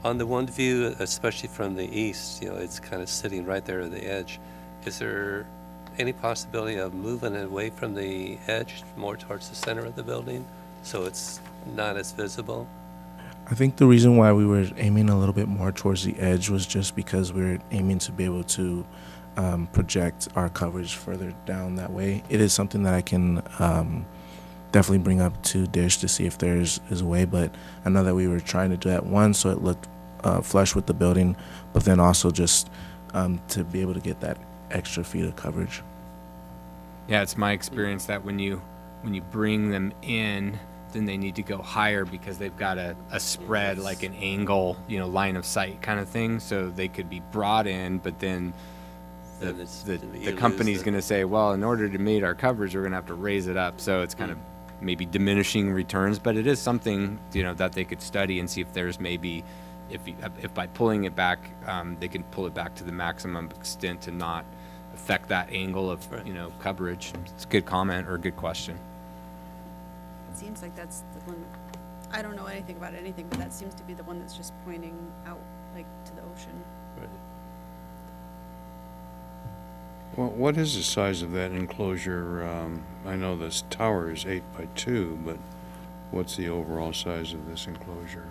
On the one view, especially from the east, it's kind of sitting right there at the edge. Is there any possibility of moving it away from the edge more towards the center of the building so it's not as visible? I think the reason why we were aiming a little bit more towards the edge was just because we're aiming to be able to project our coverage further down that way. It is something that I can definitely bring up to Dish to see if there's a way, but I know that we were trying to do that, one, so it looked flush with the building, but then also just to be able to get that extra feet of coverage. Yeah, it's my experience that when you bring them in, then they need to go higher because they've got a spread, like an angle, line of sight kind of thing. So they could be brought in, but then the company's going to say, well, in order to meet our coverage, we're going to have to raise it up. So it's kind of maybe diminishing returns, but it is something, that they could study and see if there's maybe, if by pulling it back, they can pull it back to the maximum extent to not affect that angle of, coverage. It's a good comment or a good question. It seems like that's the one, I don't know anything about anything, but that seems to be the one that's just pointing out, like, to the ocean. Right. Well, what is the size of that enclosure? I know this tower is 8 by 2, but what's the overall size of this enclosure?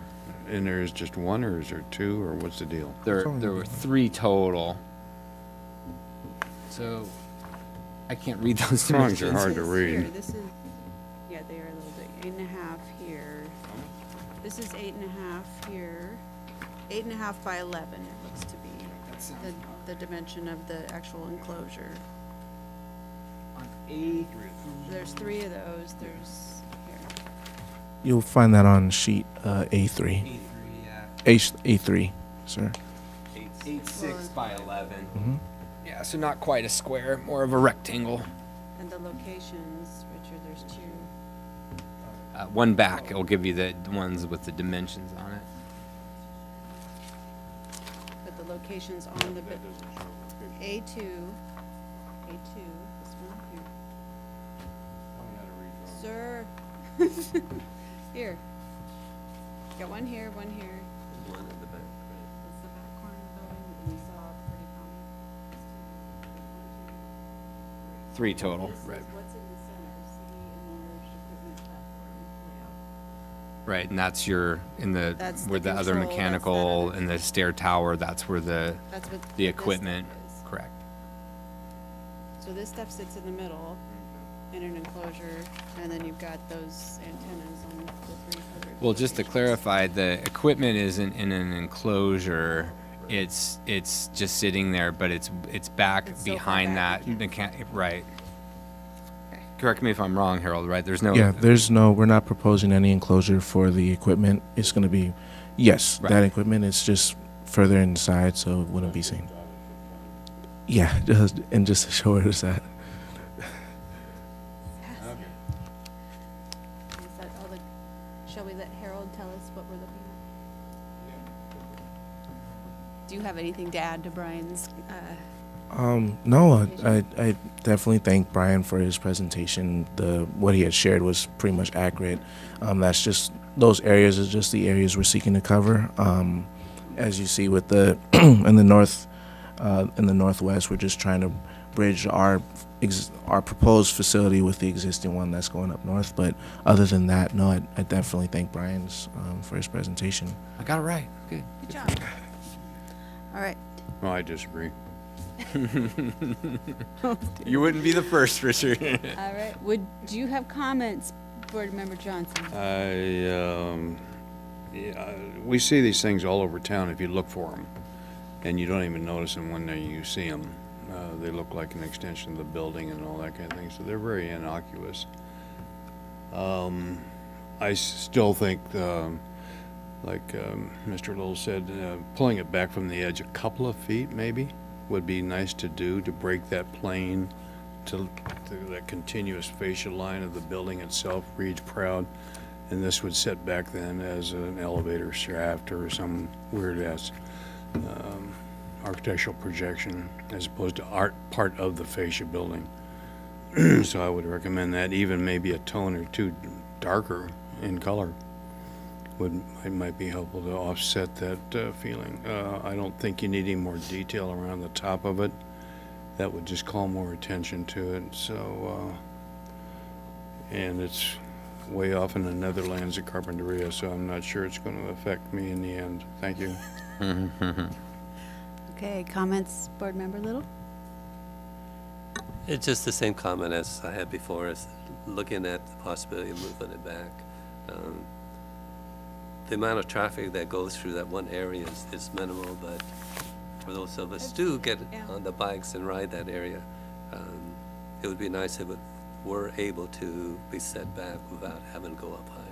And there is just one, or is there two, or what's the deal? There were 3 total. So I can't read those Drawings are dimensions. hard to read. This is, yeah, they are a little bit, 8.5 here. This is 8.5 here, 8.5 by 11, it looks to be, the dimension of the actual enclosure. There's 3 of those, there's, here. You'll find that on sheet A3. A3, yeah. A3, sir. 8.6 by 11. Mhm. Yeah, so not quite a square, more of a rectangle. And the locations, Richard, there's 2. One back, it'll give you the ones with the dimensions on it. But the locations on the, A2, this one here. Sir. Here. Got one here, one here. One in the back, right? That's the back corner of the building, and we saw pretty prominent. 3 total. This Right. is what's in the center, city and large equipment platform layout. Right, and that's That's where the the other control, that's that mechanical other and the stair tower, that's where the That's what the this stuff equipment, is. correct. So this stuff sits in the middle in an enclosure, and then you've got those antennas on the 3 other. Well, just to locations. clarify, the equipment isn't in an enclosure. It's just sitting there, but it's back It's so far behind back that you can't- right. Okay. Correct me if I'm wrong, Harold, right? There's no Yeah, we're not proposing any enclosure for the equipment. It's going to be, yes, Right. that equipment is just further inside, so it wouldn't be seen. Yeah, just to show where it's at. Is that all the, shall we let Harold tell us what we're looking at? Do you have anything to add to Brian's, No, I definitely thank Brian for his presentation. What he had shared was pretty much accurate. That's just, those areas are just the areas we're seeking to cover. As you see with the in the northwest, we're just trying to bridge our proposed facility with the existing one that's going up north. But other than that, no, I definitely thank Brian for his presentation. I got it right. Good. good job. All right. No, I disagree. You wouldn't be the first, Richard. All right. Do you have comments, Board Member Johnson? We see these things all over town if you look for them, and you don't even notice them when you see them. They look like an extension of the building and all that kind of thing, so they're very innocuous. I still think, like Mr. Lowell said, pulling it back from the edge a couple of feet maybe would be nice to do to break that plane to the continuous fascia line of the building itself reads proud, and this would set back then as an elevator shaft or some weird-ass architectural projection as opposed to art part of the fascia building. So I would recommend that, even maybe a tone or two darker in color it might be helpful to offset that feeling. I don't think you need any more detail around the top of it. That would just call more attention to it. So, and it's way off in the Netherlands at Carpinteria, so I'm not sure it's going to affect me in the end. Thank you. Okay, comments, Board Member Little? It's just the same comment as I had before, as looking at the possibility of moving it back. The amount of traffic that goes through that one area is minimal, but for those of us who get on the bikes and ride that area, it would be nice if it were able to be set back without having to go up higher.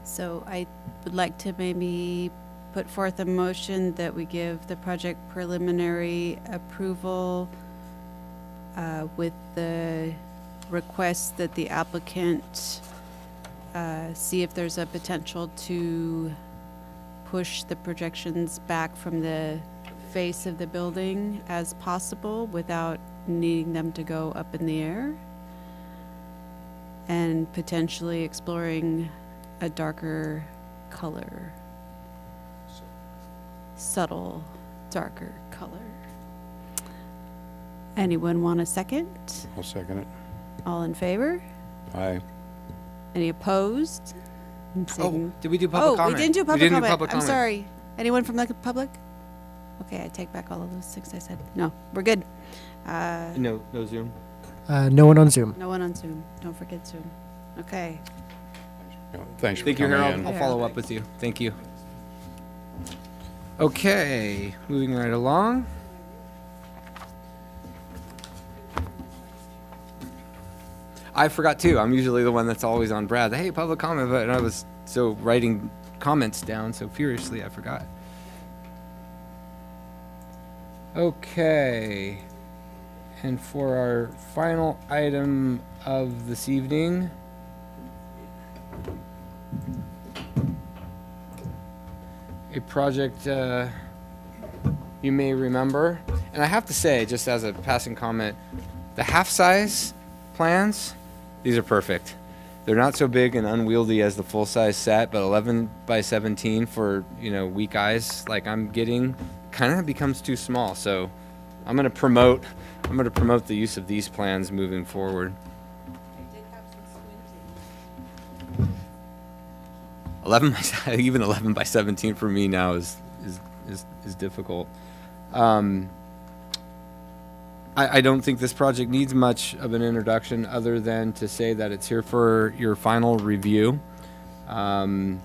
So I would like to maybe put forth a motion that we give the project preliminary approval with the request that the applicant see if there's a potential to push the projections back from the face of the building as possible without needing them to go up in the air, and potentially exploring a darker color, subtle darker color. Anyone want a second? I'll second it. All in favor? Aye. Any opposed? Oh, did we do public comment? We didn't do public comment. public I'm comment. sorry. Anyone from the public? Okay, I take back all of those things I said. No, we're good. No Zoom. No one on Zoom. No one on Zoom. Don't forget Zoom. Okay. Thanks for Thank you, coming Harold. in. I'll follow up with you. Thank you. Okay, moving right along. I forgot too. I'm usually the one that's always on Brad. Hey, public comment, but I was so writing comments down so furiously I forgot. Okay. And for our final item of this evening, a project you may remember. And I have to say, just as a passing comment, the half-size plans, these are perfect. They're not so big and unwieldy as the full-size set, but 11 by 17 for, weak eyes like I'm getting kind of becomes too small. So I'm going to promote the use of these plans moving forward. 11 by 17 for me now is difficult. I don't think this project needs much of an introduction other than to say that it's here for your final review. I'm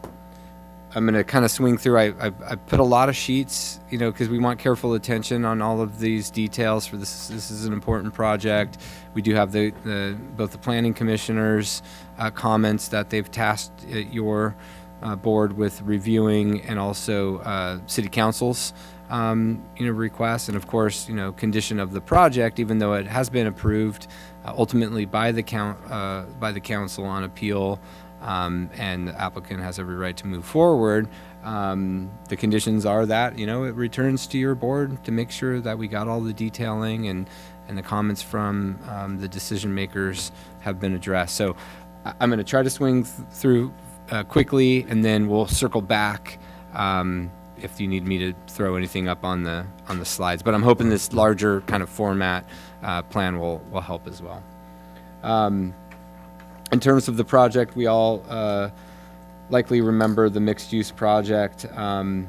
going to kind of swing through. I put a lot of sheets, because we want careful attention on all of these details for this. This is an important project. We do have both the planning commissioners' comments that they've tasked your board with reviewing, and also city council's requests, and of course, condition of the project, even though it has been approved ultimately by the council on appeal, and the applicant has every right to move forward. The conditions are that it returns to your board to make sure that we got all the detailing and the comments from the decision makers have been addressed. So I'm going to try to swing through quickly, and then we'll circle back if you need me to throw anything up on the slides. But I'm hoping this larger kind of format plan will help as well. In terms of the project, we all likely remember the mixed-use project, and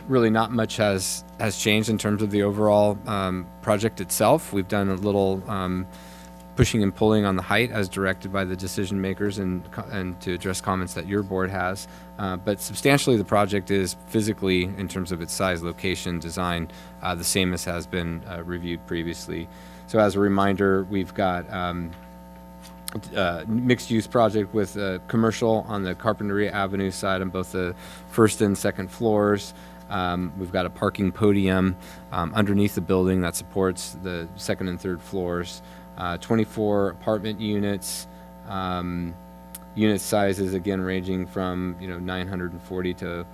really not much has changed in terms of the overall project itself. We've done a little pushing and pulling on the height as directed by the decision makers, and to address comments that your board has. But substantially, the project is physically, in terms of its size, location, design, the same as has been reviewed previously. So as a reminder, we've got mixed-use project with commercial on the Carpinteria Avenue side on both the first and second floors. We've got a parking podium underneath the building that supports the second and third floors. 24 apartment units, unit sizes again ranging from 940 to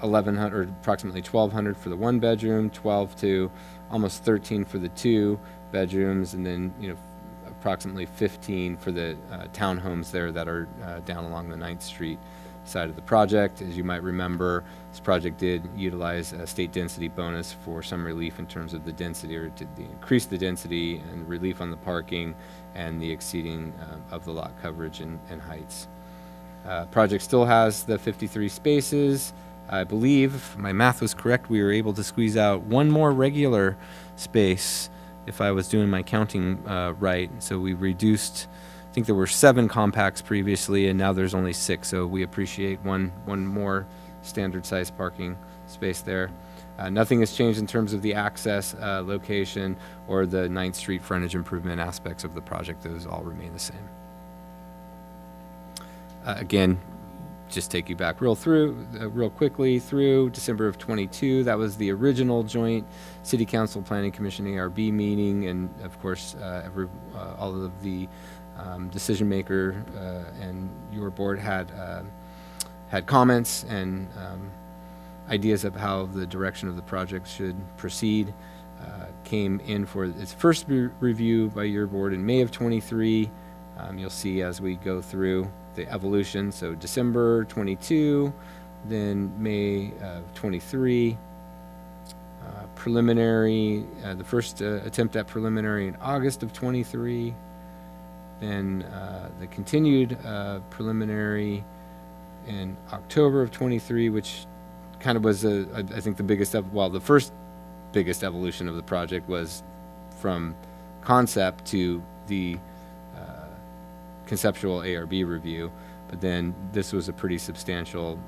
1,100, approximately 1,200 for the one bedroom, 12 to almost 13 for the two bedrooms, and then approximately 15 for the townhomes there that are down along the 9th Street side of the project. As you might remember, this project did utilize a state density bonus for some relief in terms of the density, or to increase the density and relief on the parking and the exceeding of the lot coverage and heights. Project still has the 53 spaces. I believe, if my math was correct, we were able to squeeze out one more regular space if I was doing my counting right. So we reduced, I think there were 7 compacts previously, and now there's only 6. So we appreciate one more standard size parking space there. Nothing has changed in terms of the access location or the 9th Street frontage improvement aspects of the project. Those all remain the same. Again, just take you back real quickly through December of 22. That was the original joint City Council Planning Commission ARB meeting, and of course, all of the decision maker and your board had comments and ideas of how the direction of the project should proceed. Came in for its first review by your board in May of 23. You'll see as we go through the evolution. So December 22, then May of 23, preliminary, the first attempt at preliminary in August of 23, then the continued preliminary in October of 23, which kind of was, I think, the biggest, the first biggest evolution of the project was from concept to the conceptual ARB review, but then this was a pretty substantial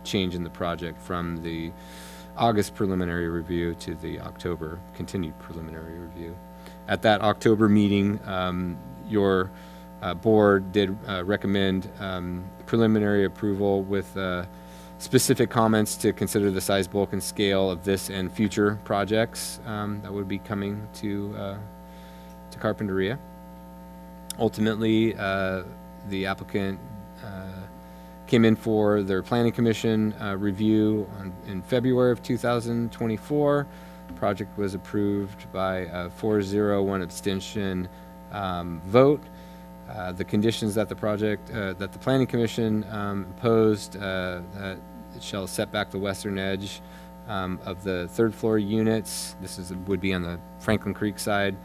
change in the project from the August preliminary review to the October continued preliminary review. At that October meeting, your board did recommend preliminary approval with specific comments to consider the size, bulk, and scale of this and future projects that would be coming to Carpinteria. Ultimately, the applicant came in for their planning commission review in February of 2024. Project was approved by a 4-0, 1 abstention vote. The conditions that the planning commission imposed, that it shall set back the western edge of the third floor units. This would be on the Franklin Creek side.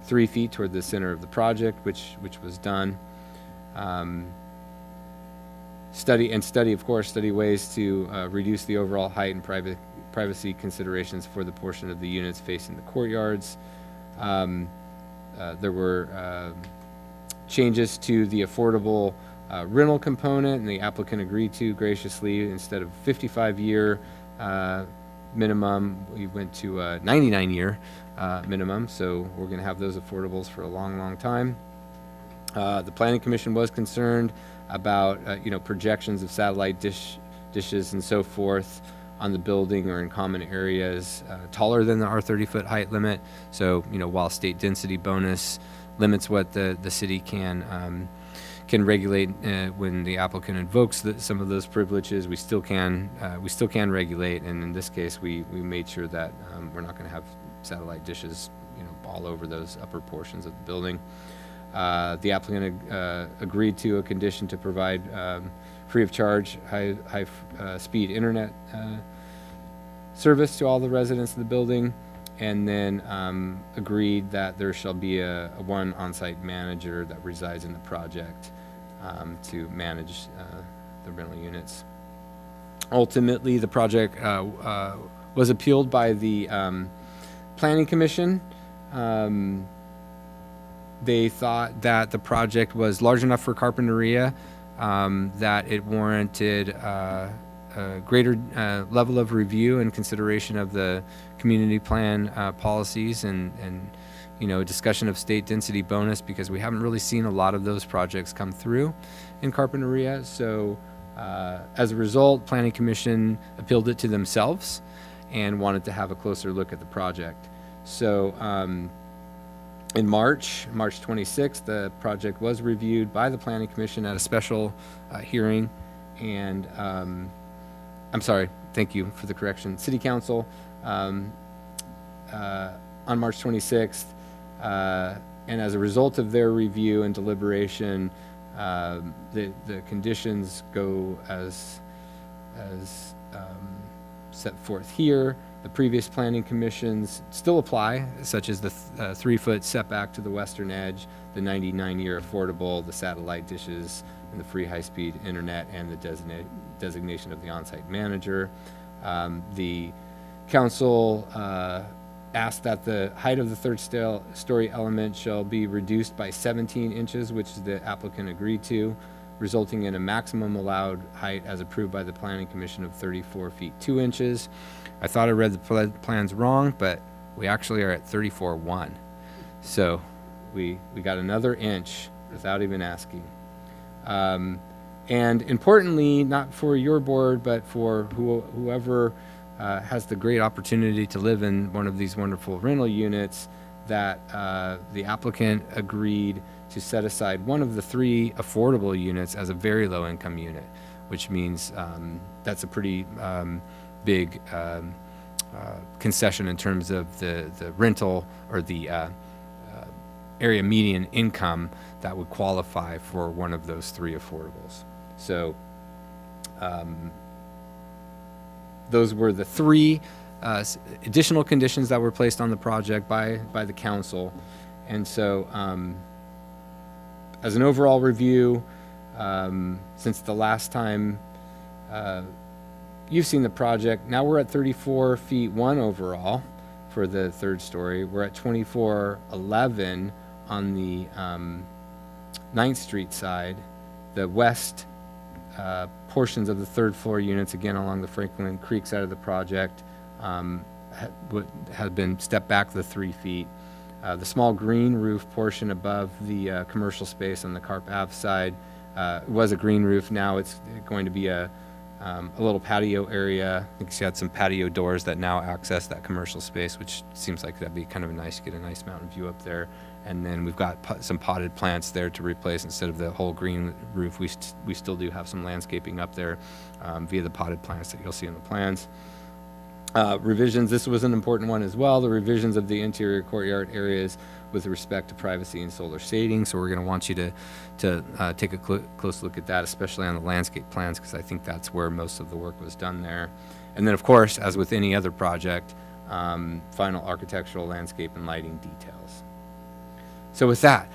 3 feet toward the center of the project, which was done. Study ways to reduce the overall height and privacy considerations for the portion of the units facing the courtyards. There were changes to the affordable rental component, and the applicant agreed to graciously. Instead of 55-year minimum, we went to a 99-year minimum, so we're going to have those affordables for a long time. The Planning Commission was concerned about projections of satellite dishes and so forth on the building or in common areas taller than the R30-foot height limit. So while state density bonus limits what the city can regulate when the applicant invokes some of those privileges, we still can regulate. And in this case, we made sure that we're not going to have satellite dishes all over those upper portions of the building. The applicant agreed to a condition to provide free of charge high speed internet service to all the residents of the building, and then agreed that there shall be a one on-site manager that resides in the project to manage the rental units. Ultimately, the project was appealed by the Planning Commission. They thought that the project was large enough for Carpinteria, that it warranted a greater level of review and consideration of the community plan policies and a discussion of state density bonus, because we haven't really seen a lot of those projects come through in Carpinteria. So As a result, Planning Commission appealed it to themselves and wanted to have a closer look at the project. So in March 26th, the project was reviewed by the Planning Commission at a special hearing, and I'm sorry, thank you for the correction. City Council on March 26th, and as a result of their review and deliberation, the conditions go as set forth here. The previous planning commissions still apply, such as the 3-foot setback to the western edge, the 99-year affordable, the satellite dishes, and the free high-speed internet, and the designation of the on-site manager. The council asked that the height of the third story element shall be reduced by 17 inches, which the applicant agreed to, resulting in a maximum allowed height as approved by the Planning Commission of 34 feet 2 inches. I thought I read the plans wrong, but we actually are at 34.1. So we got another inch without even asking. And importantly, not for your board, but for whoever has the great opportunity to live in one of these wonderful rental units, that the applicant agreed to set aside one of the 3 affordable units as a very low income unit, which means that's a pretty big concession in terms of the rental or the area median income that would qualify for one of those 3 affordables. So those were the 3 additional conditions that were placed on the project by the council. And so as an overall review, since the last time you've seen the project, now we're at 34 feet 1 overall for the 3rd story. We're at 24.11 on the 9th Street side. The west portions of the 3rd floor units, again along the Franklin Creek side of the project, have been stepped back the 3 feet. The small green roof portion above the commercial space on the Carp Ave side was a green roof. Now it's going to be a little patio area. I think you had some patio doors that now access that commercial space, which seems like that'd be kind of nice to get a nice mountain view up there. And then we've got some potted plants there to replace instead of the whole green roof. We still do have some landscaping up there via the potted plants that you'll see in the plans. Revisions, this was an important one as well, the revisions of the interior courtyard areas with respect to privacy and solar shading. So we're going to want you to take a close look at that, especially on the landscape plans, because I think that's where most of the work was done there. And then, of course, as with any other project, final architectural, landscape, and lighting details. So with that,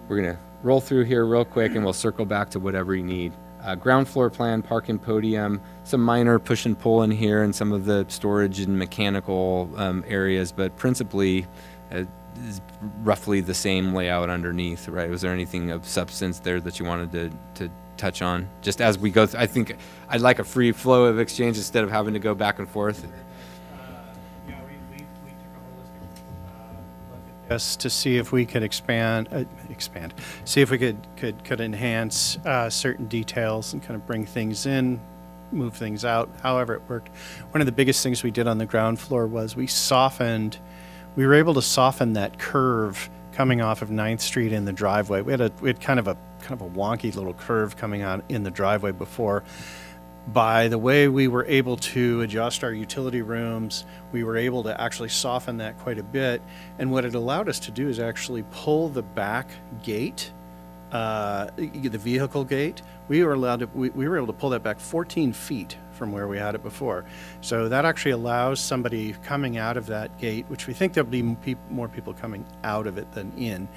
we're going to roll through here real quick, and we'll circle back to whatever you need. Ground floor plan, park and podium, some minor push and pull in here, and some of the storage and mechanical areas, but principally is roughly the same layout underneath, right? Was there anything of substance there that you wanted to touch on? Just as we go through, I think I'd like a free flow of exchange instead of having to go back and forth. Yeah, we took a holistic look at this to see if we could see if we could enhance certain details and kind of bring things in, move things out, however it worked. One of the biggest things we did on the ground floor was we were able to soften that curve coming off of 9th Street in the driveway. We had kind of a wonky little curve coming out in the driveway before. By the way we were able to adjust our utility rooms, we were able to actually soften that quite a bit. And what it allowed us to do is actually pull the back gate, the vehicle gate. We were able to pull that back 14 feet from where we had it before. So that actually allows somebody coming out of that gate, which we think there'll be more people coming out of it than in,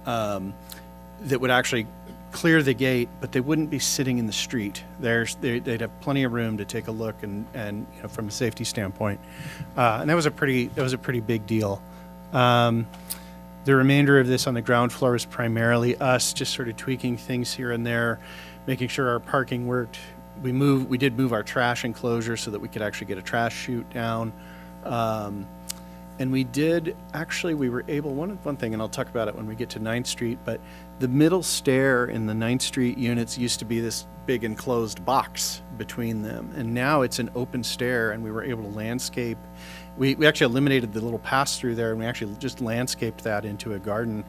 that would actually clear the gate, but they wouldn't be sitting in the street. They'd have plenty of room to take a look and you know, from a safety standpoint, and that was a pretty big deal. The remainder of this on the ground floor is primarily us just sort of tweaking things here and there, making sure our parking worked. We did move our trash enclosure so that we could actually get a trash chute down. And we did, actually, we were able, one thing, and I'll talk about it when we get to 9th Street, but the middle stair in the 9th Street units used to be this big enclosed box between them. And now it's an open stair, and we were able to landscape. We actually eliminated the little pass-through there, and we actually just landscaped that into a garden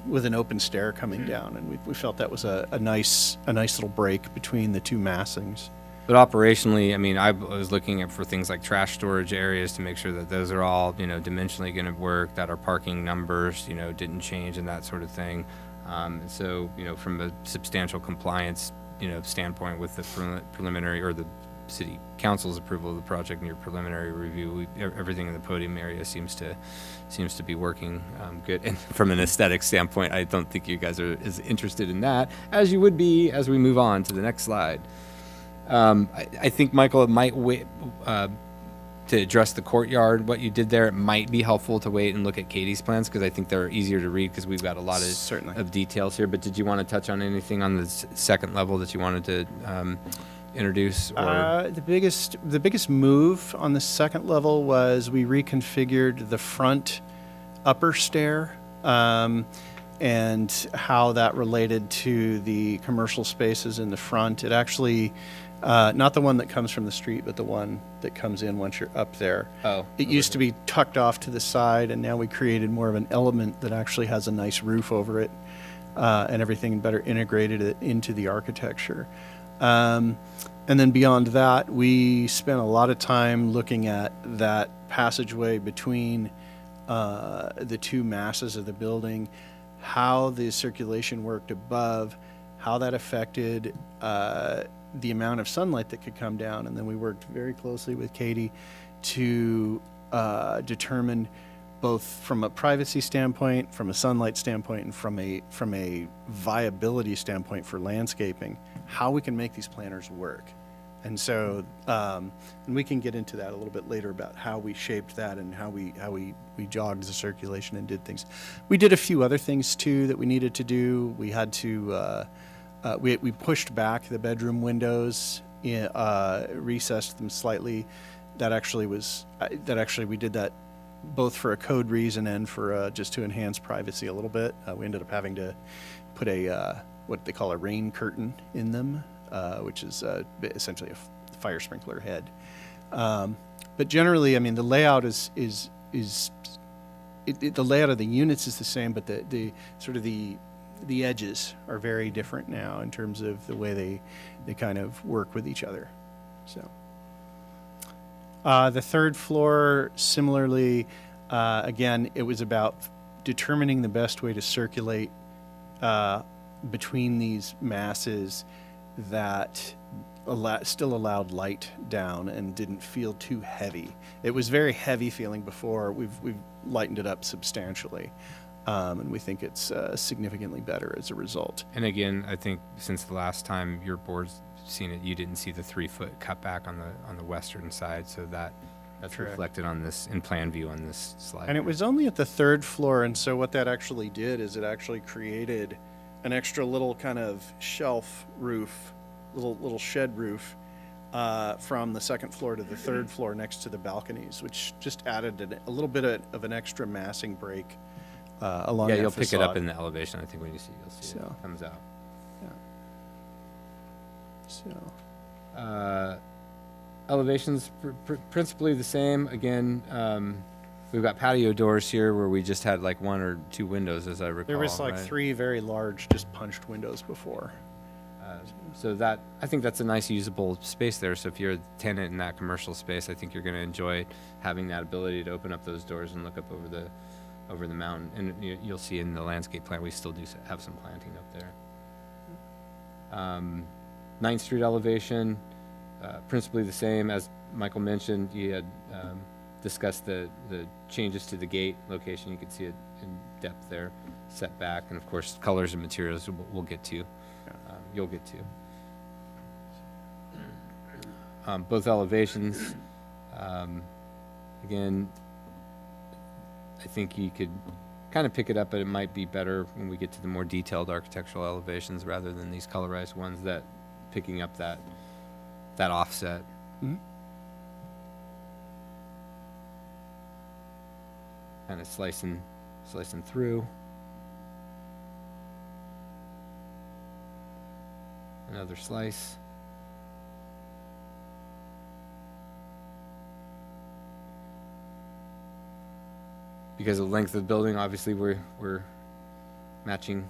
with an open stair coming down. And we felt that was a nice little break between the two massings. But operationally, I mean, I was looking at for things like trash storage areas to make sure that those are all, dimensionally going to work, that our parking numbers, didn't change and that sort of thing. So, from a substantial compliance, standpoint with the preliminary or the city council's approval of the project and your preliminary review, everything in the podium area seems to be working good. And from an aesthetic standpoint, I don't think you guys are as interested in that as you would be as we move on to the next slide. I think, Michael, it might wait to address the courtyard. What you did there, it might be helpful to wait and look at Katie's plans because I think they're easier to read because we've got a lot of details here. But did you want to touch on anything on the second level that you wanted to introduce? Or? The biggest move on the second level was we reconfigured the front upper stair. And how that related to the commercial spaces in the front. It actually, not the one that comes from the street, but the one that comes in once you're up there. Oh. It used to be tucked off to the side, and now we created more of an element that actually has a nice roof over it, and everything better integrated it into the architecture. And then beyond that, we spent a lot of time looking at that passageway between the two masses of the building, how the circulation worked above, how that affected the amount of sunlight that could come down. And then we worked very closely with Katie to determine both from a privacy standpoint, from a sunlight standpoint, and from a viability standpoint for landscaping, how we can make these planners work. And so, and we can get into that a little bit later about how we shaped that and how we jogged the circulation and did things. We did a few other things too that we needed to do. We had to, we pushed back the bedroom windows, recessed them slightly. That actually we did that both for a code reason and for just to enhance privacy a little bit. We ended up having to put what they call a rain curtain in them. Which is essentially a fire sprinkler head. But generally, I mean, the layout the layout of the units is the same, but the sort of the edges are very different now in terms of the way they kind of work with each other. So the third floor, similarly, again, it was about determining the best way to circulate between these masses that still allowed light down and didn't feel too heavy. It was very heavy feeling before. We've lightened it up substantially, and we think it's significantly better as a result. And again, I think since the last time your board's seen it, you didn't see the 3-foot cutback on the western side, so that's Correct. reflected on this in plan view on this slide. And it was only at the third floor, and so what that actually did is it actually created an extra little kind of shelf roof, little shed roof, from the second floor to the third floor next to the balconies, which just added a little bit of an extra massing break along that you'll facade. pick it up in the elevation. I think when you'll see So. it comes out. So. Elevations principally the same. Again, we've got patio doors here where we just had like 1 or 2 windows, as I recall. There was like right? 3 very large, just punched windows before. So that, I think that's a nice usable space there. So if you're a tenant in that commercial space, I think you're going to enjoy having that ability to open up those doors and look up over the mountain. And you'll see in the landscape plan, we still do have some planting up there. 9th Street elevation, principally the same. As Michael mentioned, you had discussed the changes to the gate location. You can see it in depth there, setback, and of course, colors and materials we'll get to. You'll get to. Both elevations, again, I think you could kind of pick it up, but it might be better when we get to the more detailed architectural elevations rather than these colorized ones that picking up that offset. Mm-hmm. kind of slicing through. Another slice. Because of the length of the building, obviously we're matching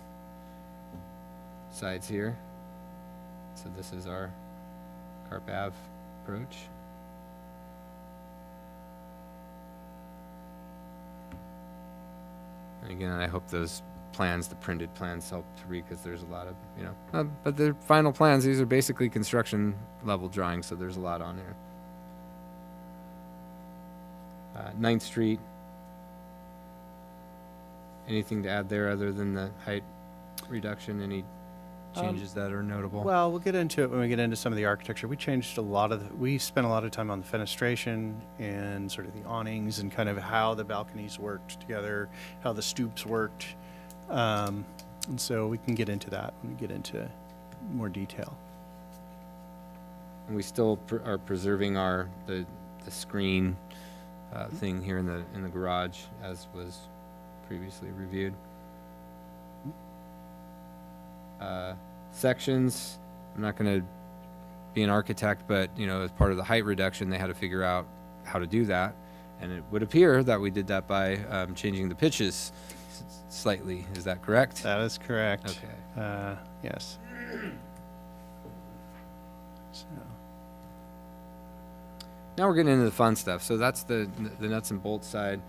sides here. So this is our Carp Ave approach. And again, I hope those plans, the printed plans, help to read, because there's a lot of, but they're final plans. These are basically construction level drawings, so there's a lot on here. 9th Street. Anything to add there other than the height reduction? Any changes that are notable? Well, we'll get into it when we get into some of the architecture. We changed we spent a lot of time on the fenestration and sort of the awnings and kind of how the balconies worked together, how the stoops worked. And so we can get into that when we get into more detail. And we still are preserving the screen thing here in the garage, as was previously reviewed. Sections, I'm not going to be an architect, but as part of the height reduction, they had to figure out how to do that, and it would appear that we did that by changing the pitches slightly. Is that correct? That is correct. Okay. Yes. So. Now we're getting into the fun stuff. So that's the nuts and bolts side.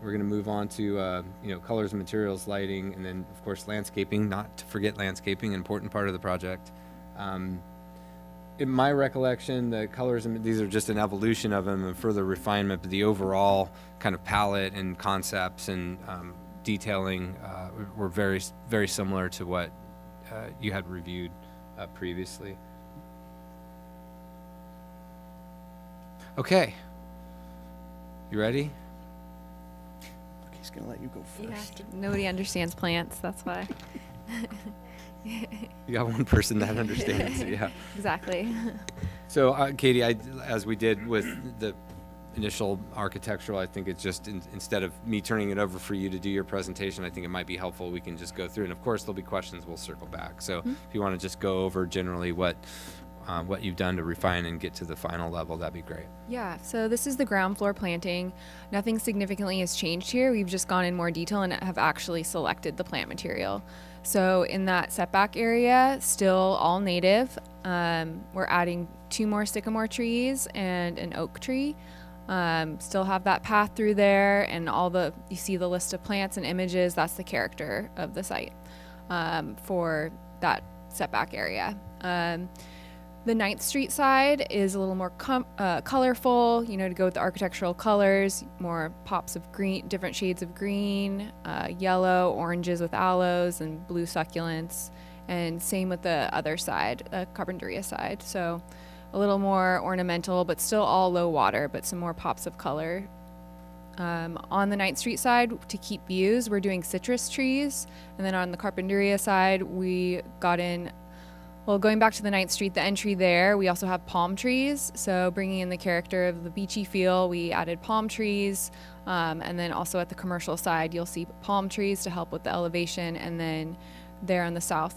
We're going to move on to colors, materials, lighting, and then of course landscaping. Not to forget landscaping, an important part of the project. In my recollection, the colors, and these are just an evolution of them and further refinement, but the overall kind of palette and concepts and detailing were very, very similar to what you had reviewed previously. Okay. You ready? He's going to let you go first. Yeah, nobody understands plants, that's why. You got one person that understands, yeah. Exactly. So, Katie, as we did with the initial architectural, I think it's just instead of me turning it over for you to do your presentation, I think it might be helpful we can just go through. And of course, there'll be questions. We'll circle back. So, if you want to just go over generally what you've done to refine and get to the final level, that'd be great. Yeah, so this is the ground floor planting. Nothing significantly has changed here. We've just gone in more detail and have actually selected the plant material. So in that setback area, still all native. We're adding 2 more sycamore trees and an oak tree. Still have that path through there, and you see the list of plants and images. That's the character of the site for that setback area. The 9th Street side is a little more colorful, to go with the architectural colors, more pops of green, different shades of green, yellow, oranges with aloes, and blue succulents. And same with the other side, the Carpinteria side. So a little more ornamental, but still all low water, but some more pops of color. On the 9th Street side, to keep views, we're doing citrus trees. And then on the Carpinteria side, we got in, going back to the 9th Street, the entry there, we also have palm trees. So bringing in the character of the beachy feel, we added palm trees. And then also at the commercial side, you'll see palm trees to help with the elevation. And then there on the south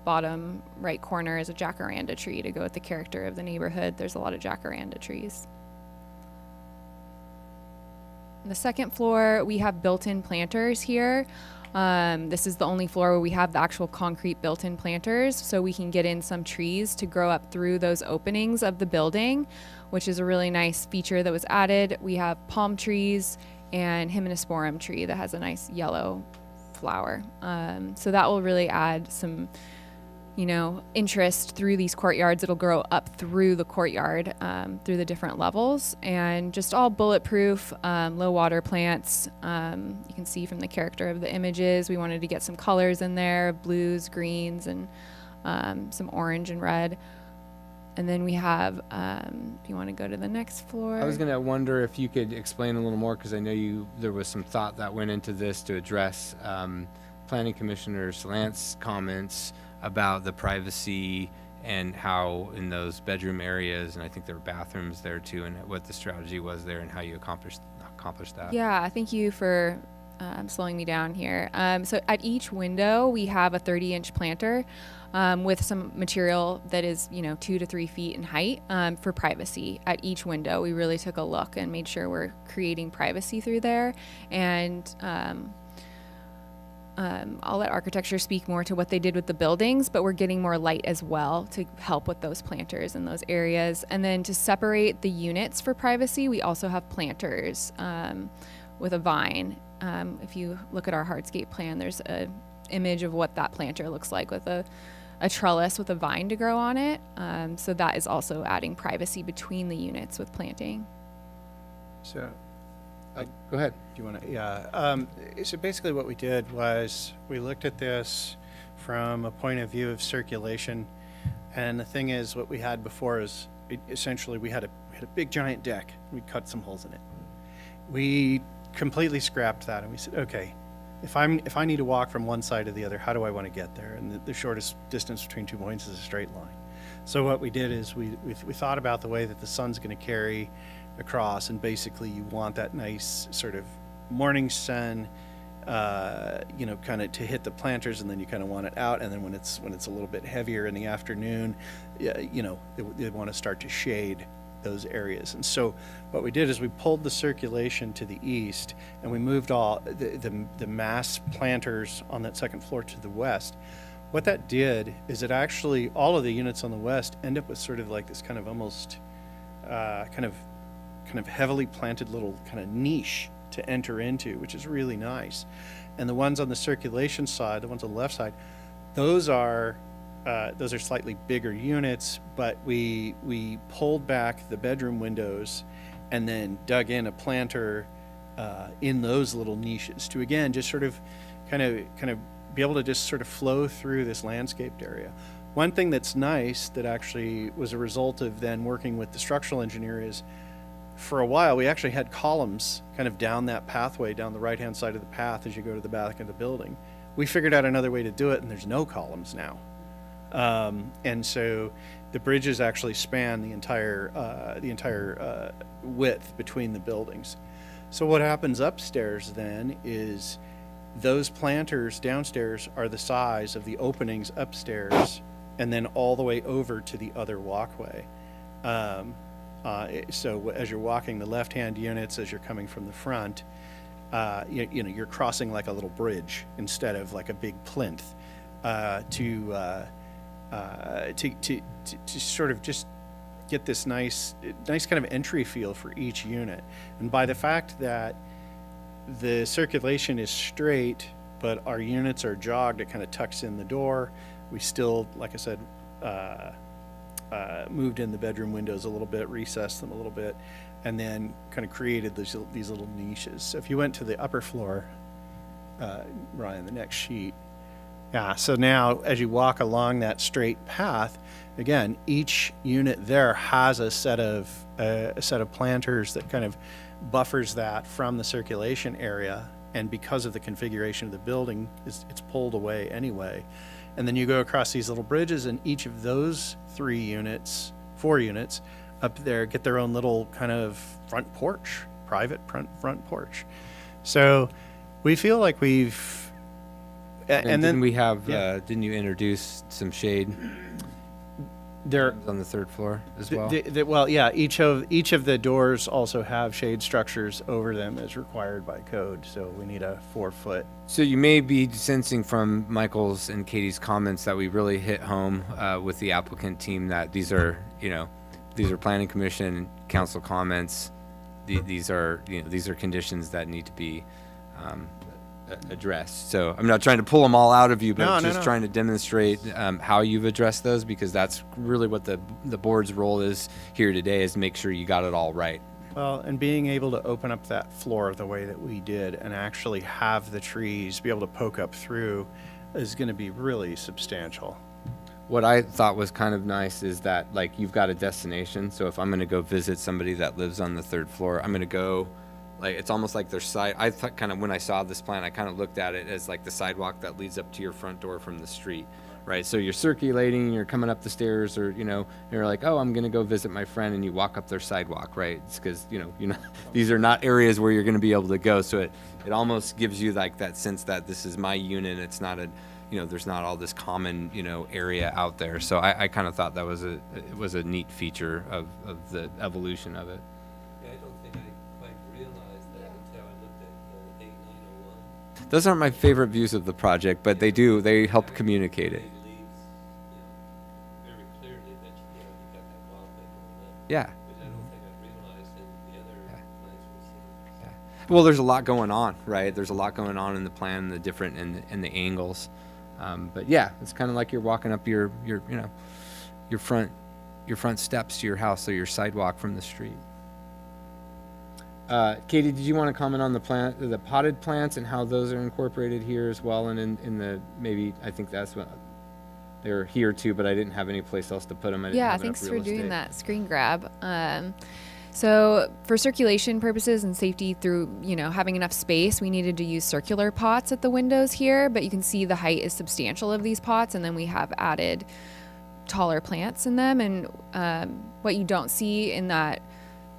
bottom right corner is a jacaranda tree to go with the character of the neighborhood. There's a lot of jacaranda trees. On the second floor, we have built-in planters here. This is the only floor where we have the actual concrete built-in planters, so we can get in some trees to grow up through those openings of the building, which is a really nice feature that was added. We have palm trees and hymenosporum tree that has a nice yellow flower. So that will really add some, interest through these courtyards. It'll grow up through the courtyard, through the different levels, and just all bulletproof, low water plants. You can see from the character of the images, we wanted to get some colors in there, blues, greens, and some orange and red. And then we have, if you want to go to the next floor. I was going to wonder if you could explain a little more, because I know there was some thought that went into this to address Planning Commissioner Salance's comments about the privacy and how in those bedroom areas, and I think there were bathrooms there too, and what the strategy was there and how you accomplished that. Yeah, thank you for slowing me down here. So at each window, we have a 30-inch planter with some material that is, 2 to 3 feet in height for privacy. At each window, we really took a look and made sure we're creating privacy through there. And I'll let architecture speak more to what they did with the buildings, but we're getting more light as well to help with those planters in those areas. And then to separate the units for privacy, we also have planters with a vine. If you look at our hardscape plan, there's a image of what that planter looks like with a trellis with a vine to grow on it. So that is also adding privacy between the units with planting. So, Go ahead. do you want to, yeah. So basically what we did was we looked at this from a point of view of circulation. And the thing is, what we had before is essentially we had a big giant deck. We cut some holes in it. We completely scrapped that and we said, okay, if I need to walk from one side to the other, how do I want to get there? And the shortest distance between 2 points is a straight line. So what we did is we thought about the way that the sun's going to carry across, and basically you want that nice sort of morning sun, kind of to hit the planters, and then you kind of want it out, and then when it's a little bit heavier in the afternoon, they want to start to shade those areas. And so what we did is we pulled the circulation to the east, and we moved all the mass planters on that second floor to the west. What that did is it actually, all of the units on the west end up with sort of like this kind of almost kind of heavily planted little kind of niche to enter into, which is really nice. And the ones on the circulation side, the ones on the left side, those are slightly bigger units, but we pulled back the bedroom windows and then dug in a planter in those little niches to, again, just sort of kind of be able to just sort of flow through this landscaped area. One thing that's nice that actually was a result of then working with the structural engineer is, for a while, we actually had columns kind of down that pathway, down the right-hand side of the path as you go to the back of the building. We figured out another way to do it, and there's no columns now. And so the bridges actually span the entire width between the buildings. So what happens upstairs then is those planters downstairs are the size of the openings upstairs, and then all the way over to the other walkway. So as you're walking the left-hand units, as you're coming from the front, you're crossing like a little bridge instead of like a big plinth to sort of just get this nice kind of entry feel for each unit. And by the fact that the circulation is straight, but our units are jogged, it kind of tucks in the door. We still, like I said, moved in the bedroom windows a little bit, recessed them a little bit, and then kind of created these little niches. So if you went to the upper floor, Ryan, the next sheet. Yeah, so now as you walk along that straight path, again, each unit there has a set of planters that kind of buffers that from the circulation area, and because of the configuration of the building, it's pulled away anyway. And then you go across these little bridges, and each of those 4 units up there get their own little kind of front porch, private front porch. So we feel like we've, and then didn't we have, yeah. Didn't you introduce some shade there on the third floor as well? Well, yeah, each of the doors also have shade structures over them as required by code. So we need a 4-foot. So you may be sensing from Michael's and Katie's comments that we really hit home with the applicant team that these are planning commission council comments. These are conditions that need to be addressed. So I'm not trying to pull them all out of you, but just trying to demonstrate how you've addressed those, because that's really what the board's role is here today, is make sure you got it all right. Well, and being able to open up that floor the way that we did and actually have the trees be able to poke up through is going to be really substantial. What I thought was kind of nice is that, like, you've got a destination. So if I'm going to go visit somebody that lives on the third floor, I'm going to go Like, it's almost like their side, I thought kind of, when I saw this plan, I kind of looked at it as like the sidewalk that leads up to your front door from the street, right? So you're circulating, you're coming up the stairs, or, you know, you're like, oh, I'm going to go visit my friend, and you walk up their sidewalk, right? It's because, you know, these are not areas where you're going to be able to go. So it almost gives you like that sense that this is my unit. It's not there's not all this common, area out there. So I kind of thought that was a neat feature of the evolution of it. Yeah, I don't think I quite realized that until I looked at the 8901. Those aren't my favorite views of the project, but they help communicate it. It leaves, very clearly that, you got that wallpaper on that, Yeah. which I don't think I realized in the other plans we've seen. Well, there's a lot going on, right? There's a lot going on in the plan, the different and the angles. But yeah, it's kind of like you're walking up your front steps to your house, or your sidewalk from the street. Katie, did you want to comment on the potted plants and how those are incorporated here as well? And in the, maybe, I think that's what they're here too, but I didn't have any place else to put them. I didn't Yeah, have enough thanks for real doing estate. that screen grab. So for circulation purposes and safety through, having enough space, we needed to use circular pots at the windows here, but you can see the height is substantial of these pots, and then we have added taller plants in them. And what you don't see in that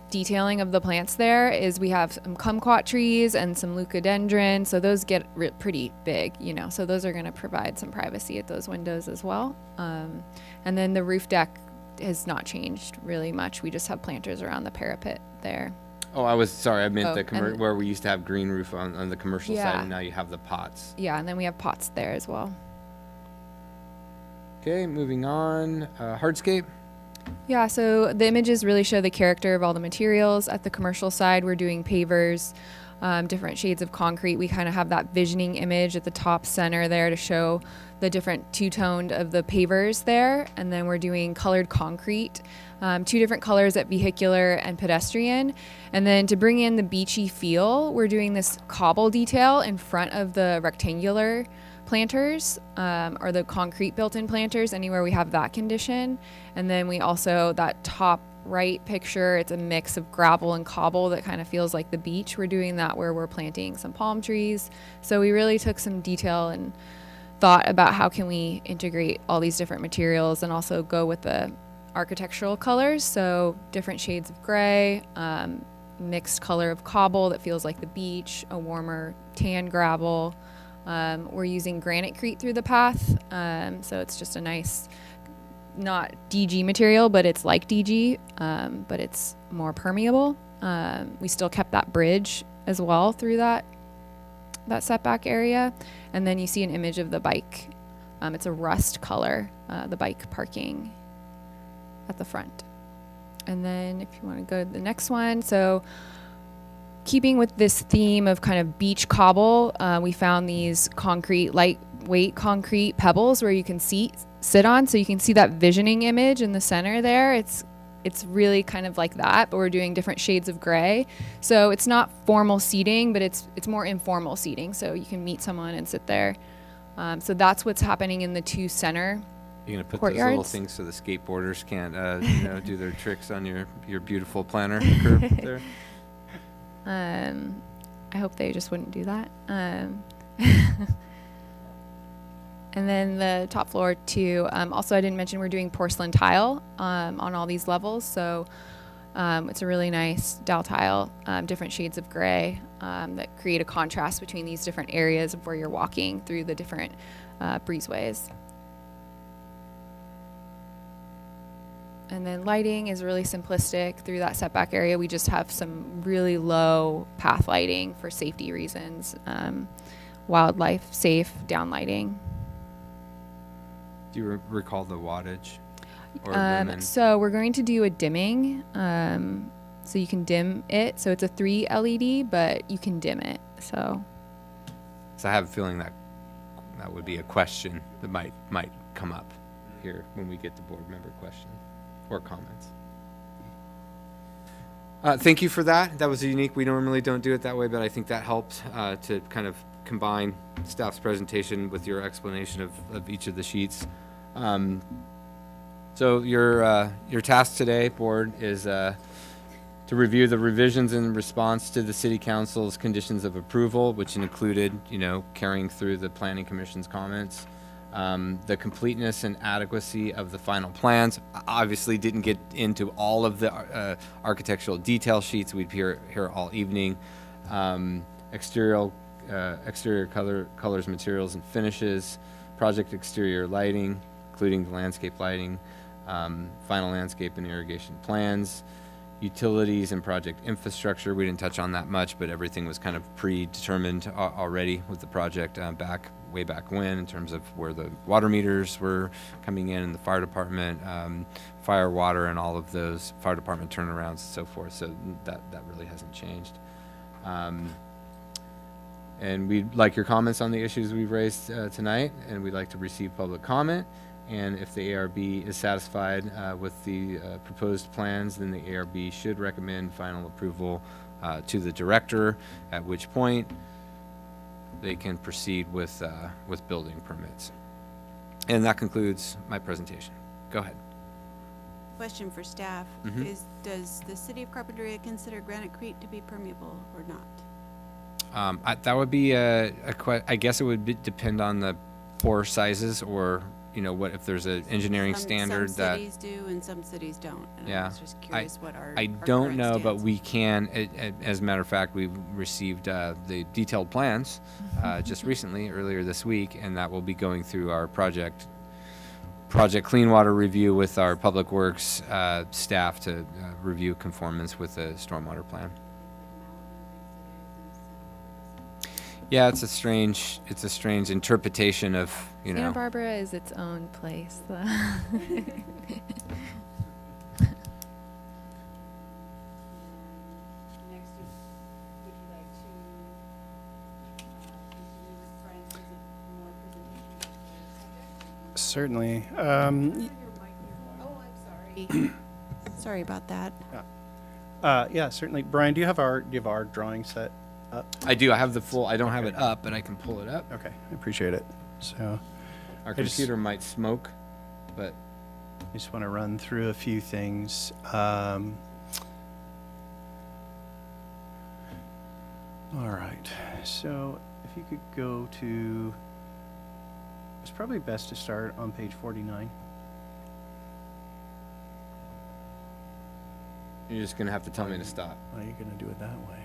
detailing of the plants there is we have some kumquat trees and some leucadendron, so those get pretty big, so those are going to provide some privacy at those windows as well. And then the roof deck has not changed really much. We just have planters around the parapet there. Oh, I meant Oh, the where we used to have green roof on the commercial side, Yeah. and now you have the pots. Yeah, and then we have pots there as well. Okay, moving on. Hardscape. Yeah, so the images really show the character of all the materials. At the commercial side, we're doing pavers, different shades of concrete. We kind of have that visioning image at the top center there to show the different two-toned of the pavers there. And then we're doing colored concrete, 2 different colors at vehicular and pedestrian. And then to bring in the beachy feel, we're doing this cobble detail in front of the rectangular planters, or the concrete built-in planters, anywhere we have that condition. And then we also, that top right picture, it's a mix of gravel and cobble that kind of feels like the beach. We're doing that where we're planting some palm trees. So we really took some detail and thought about how can we integrate all these different materials and also go with the architectural colors. So different shades of gray, mixed color of cobble that feels like the beach, a warmer tan gravel. We're using granitecrete through the path, so it's just a nice, not DG material, but it's like DG, but it's more permeable. We still kept that bridge as well through that setback area. And then you see an image of the bike. It's a rust color, the bike parking at the front. And then if you want to go to the next one, so keeping with this theme of kind of beach cobble, we found these lightweight concrete pebbles where you can sit on. So you can see that visioning image in the center there. It's really kind of like that, but we're doing different shades of gray. So it's not formal seating, but it's more informal seating. So you can meet someone and sit there. So that's what's happening in the 2 center You're gonna put courtyards. those little things so the skateboarders can't, do their tricks on your beautiful planter curve there. I hope they just wouldn't do that. And then the top floor too. Also, I didn't mention we're doing porcelain tile on all these levels. So it's a really nice dowel tile, different shades of gray that create a contrast between these different areas of where you're walking through the different breezeways. And then lighting is really simplistic through that setback area. We just have some really low path lighting for safety reasons, wildlife safe down lighting. Do you recall the wattage? Or lumen? So we're going to do a dimming, so you can dim it. So it's a 3 LED, but you can dim it. So I have a feeling that would be a question that might come up here when we get to board member questions or comments. Thank you for that. That was unique. We normally don't do it that way, but I think that helped to kind of combine staff's presentation with your explanation of each of the sheets. So your task today, board, is to to review the revisions in response to the city council's conditions of approval, which included, carrying through the planning commission's comments. The completeness and adequacy of the final plans. Obviously didn't get into all of the architectural detail sheets. We'd be here all evening. Exterior colors, materials, and finishes. Project exterior lighting, including the landscape lighting. Final landscape and irrigation plans. Utilities and project infrastructure. We didn't touch on that much, but everything was kind of predetermined already with the project way back when, in terms of where the water meters were coming in and the fire department, fire, water, and all of those fire department turnarounds and so forth. So that really hasn't changed. And we'd like your comments on the issues we've raised tonight, and we'd like to receive public comment. And if the ARB is satisfied with the proposed plans, then the ARB should recommend final approval to the director, at which point they can proceed with building permits. And that concludes my presentation. Go ahead. Question for staff Mhm. is, does the city of Carpinteria consider Granite Creek to be permeable or not? That would be I guess it would depend on the pore sizes, or what if there's an engineering standard some that. cities do and some cities don't. And Yeah. I was just curious what our I our don't current know, but stance we can. As a matter of fact, we've received the detailed plans just recently, earlier this week, and that will be going through our project clean water review with our public works staff to review conformance with the stormwater plan. Yeah, it's a strange interpretation of, Santa Barbara is its own place. Certainly. Sorry about that. Yeah, certainly. Brian, do you have our drawing set up? I do. I have the full. I don't have it up, but I can pull it up. Okay, I appreciate it. So Our I just- computer might smoke, but I just want to run through a few things. All right, so if you could go to, it's probably best to start on page 49. you're just gonna have to tell me to stop. Why are you going to do it that way?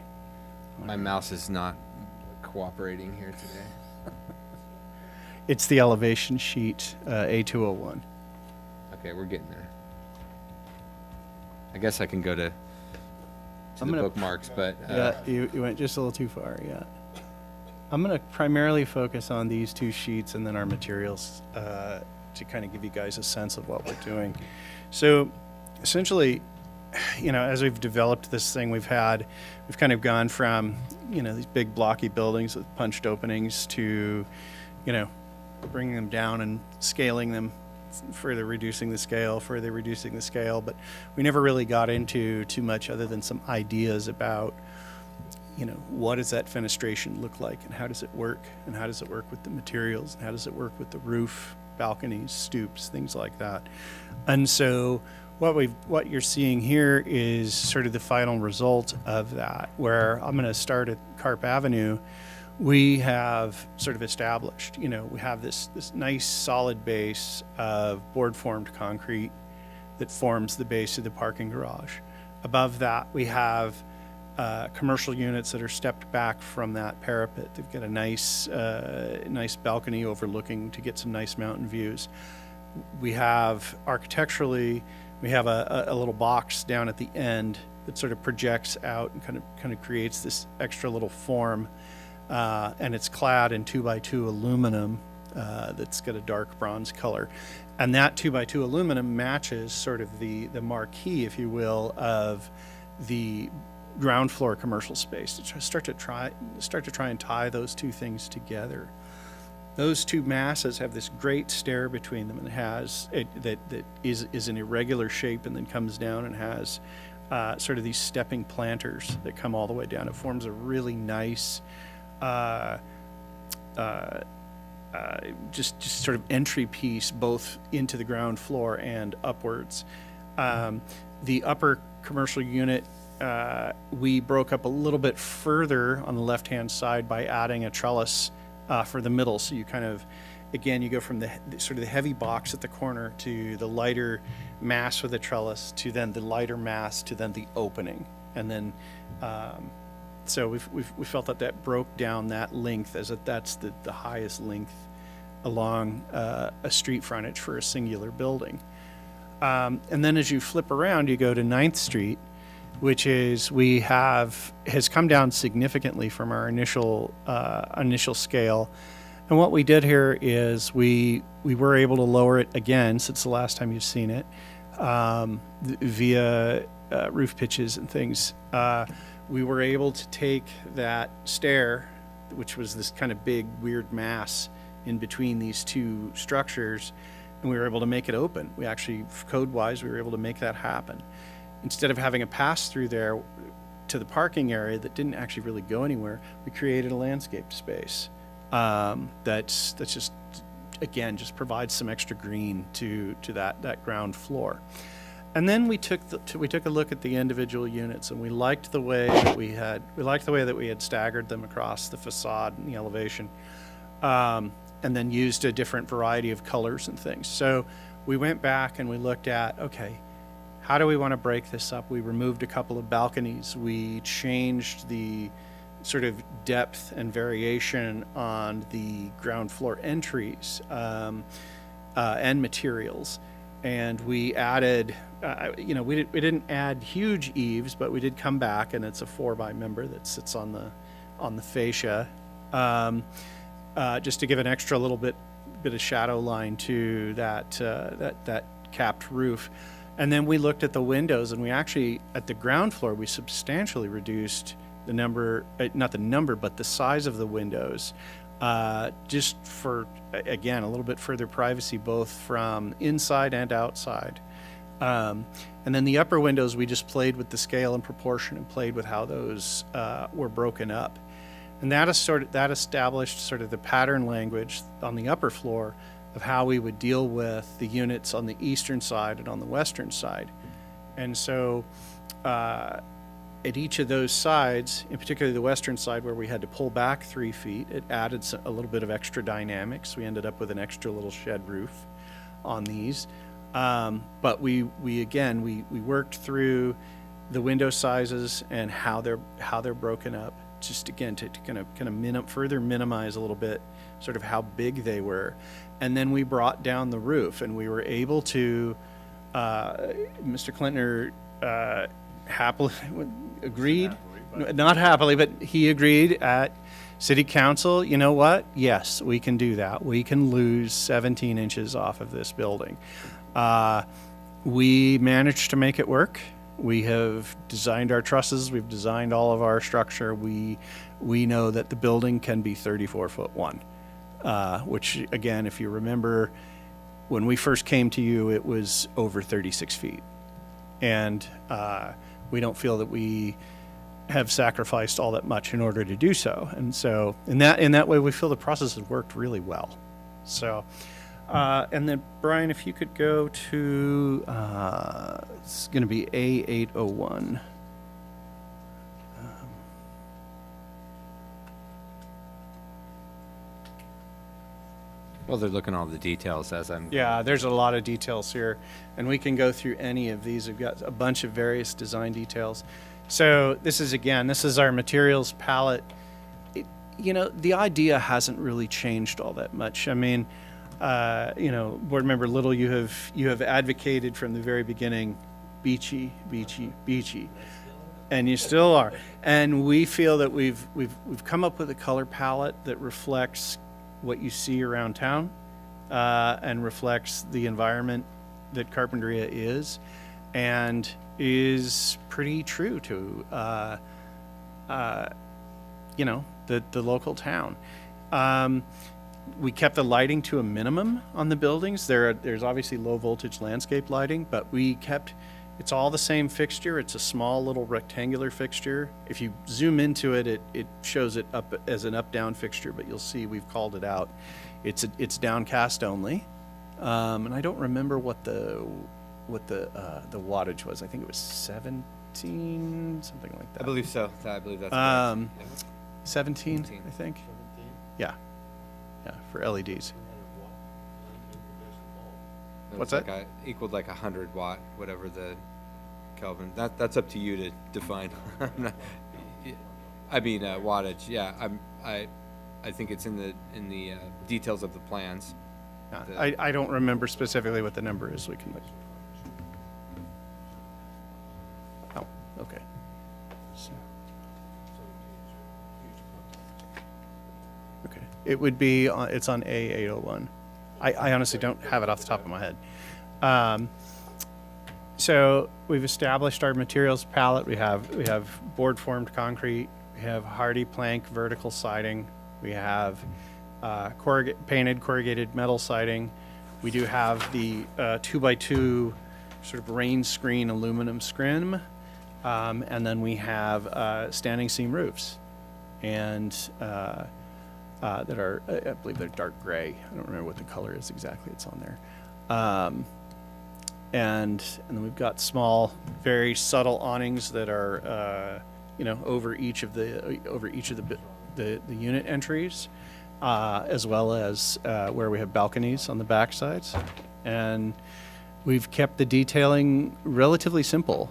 My mouse is not cooperating here today. It's the elevation sheet, A201. Okay, we're getting there. I guess I can go to I'm the gonna- bookmarks, but Yeah, you went just a little too far, yeah. I'm going to primarily focus on these two sheets and then our materials to kind of give you guys a sense of what we're doing. So essentially, as we've developed this thing, we've kind of gone from, these big blocky buildings with punched openings to, bringing them down and scaling them, further reducing the scale, but we never really got into too much other than some ideas about, what does that fenestration look like, and how does it work, and how does it work with the materials, and how does it work with the roof, balconies, stoops, things like that. And so what you're seeing here is sort of the final result of that, where I'm going to start at Carp Avenue. We have sort of established, we have this nice solid base of board formed concrete that forms the base of the parking garage. Above that, we have commercial units that are stepped back from that parapet. They've got a nice balcony overlooking to get some nice mountain views. We have architecturally, we have a little box down at the end that sort of projects out and kind of creates this extra little form. And it's clad in 2x2 aluminum that's got a dark bronze color. And that 2x2 aluminum matches sort of the marquee, if you will, of the ground floor commercial space. To start to try and tie those two things together. Those two masses have this great stair between them, and that is an irregular shape and then comes down and has sort of these stepping planters that come all the way down. It forms a really nice just sort of entry piece both into the ground floor and upwards. The upper commercial unit we broke up a little bit further on the left-hand side by adding a trellis for the middle. So you kind of, again, you go from the sort of the heavy box at the corner to the lighter mass with the trellis to then the lighter mass to then the opening. And then, so we felt that that broke down that length as that's the highest length along a street frontage for a singular building. And then as you flip around, you go to 9th Street, which is has come down significantly from our initial scale. And what we did here is we were able to lower it again since the last time you've seen it via roof pitches and things. We were able to take that stair, which was this kind of big weird mass in between these two structures, and we were able to make it open. We actually, code-wise, we were able to make that happen. Instead of having a pass through there to the parking area that didn't actually really go anywhere, we created a landscaped space that's just, again, just provides some extra green to that ground floor. And then we took a look at the individual units, and we liked the way that we had staggered them across the facade and the elevation, and then used a different variety of colors and things. So we went back and we looked at, okay, how do we want to break this up? We removed a couple of balconies. We changed the sort of depth and variation on the ground floor entries and materials. And we added, we didn't add huge eaves, but we did come back, and it's a 4x member that sits on the fascia, just to give an extra little bit of shadow line to that capped roof. And then we looked at the windows, and we actually, at the ground floor, we substantially reduced the number, not the number, but the size of the windows, just for, again, a little bit further privacy, both from inside and outside. And then the upper windows, we just played with the scale and proportion and played with how those were broken up. And that established sort of the pattern language on the upper floor of how we would deal with the units on the eastern side and on the western side. And so at each of those sides, in particular the western side where we had to pull back 3 feet, it added a little bit of extra dynamics. We ended up with an extra little shed roof on these. But we worked through the window sizes and how they're broken up, just again to kind of further minimize a little bit sort of how big they were. And then we brought down the roof, and we were able to, Mr. Klintner happily agreed, not happily, but he agreed at City Council, you know what? Yes, we can do that. We can lose 17 inches off of this building. We managed to make it work. We have designed our trusses. We've designed all of our structure. We know that the building can be 34'1", which, again, if you remember, when we first came to you, it was over 36 feet. And we don't feel that we have sacrificed all that much in order to do so. And so in that way, we feel the process has worked really well. So, and then Brian, if you could go to, it's going to be A801. Well, they're looking at all the details as I'm. Yeah, there's a lot of details here, and we can go through any of these. We've got a bunch of various design details. So this is our materials palette. The idea hasn't really changed all that much. I mean, Board Member Little, you have advocated from the very beginning, beachy, beachy, beachy, and you still are. And we feel that we've come up with a color palette that reflects what you see around town, and reflects the environment that Carpinteria is, and is pretty true to the local town. We kept the lighting to a minimum on the buildings. There's obviously low voltage landscape lighting, but it's all the same fixture. It's a small little rectangular fixture. If you zoom into it, it shows it up as an up-down fixture, but you'll see we've called it out. It's downcast only, and I don't remember what the wattage was. I think it was 18, something like that. I believe so. I believe that's Um, correct. 17, 17. I think. Yeah. Yeah, for LEDs. It what's was that? Equaled like 100 watt, whatever the Kelvin. That's up to you to define. I mean wattage. Yeah, I think it's in the details of the plans. Yeah, I don't remember specifically what the number is. We can look. Oh, okay. So. Okay. It would be, it's on A801. I honestly don't have it off the top of my head. So we've established our materials palette. We have board formed concrete. We have hardy plank vertical siding. We have painted corrugated metal siding. We do have the 2x2 sort of rain screen aluminum scrim. And then we have standing seam roofs. And that are, I believe they're dark gray. I don't remember what the color is exactly. It's on there. And then we've got small, very subtle awnings that are, over each of the unit entries, as well as where we have balconies on the back sides. And we've kept the detailing relatively simple.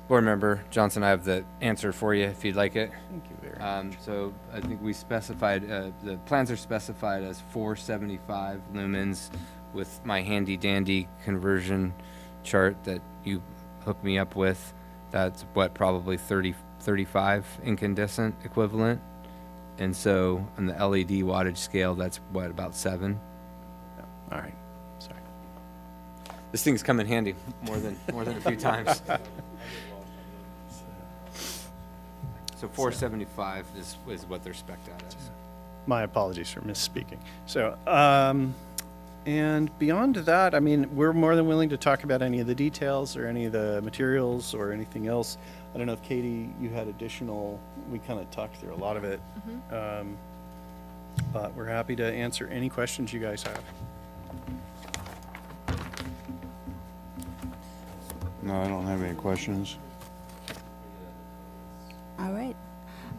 Board Member Johnson, I have the answer for you if you'd like it. Thank you very much. So I think we specified, the plans are specified as 475 lumens with my handy dandy conversion chart that you hooked me up with. That's what, probably 35 incandescent equivalent. And so on the LED wattage scale, that's what, about 7? All right. Sorry. This thing's come in handy more than a few times. So 475 is what they're spec'd out as. My apologies for misspeaking. So, and beyond that, I mean, we're more than willing to talk about any of the details or any of the materials or anything else. I don't know if Katie, you had additional, we kind of talked through a lot of it. But we're happy to answer any questions you guys have. No, I don't have any questions. All right.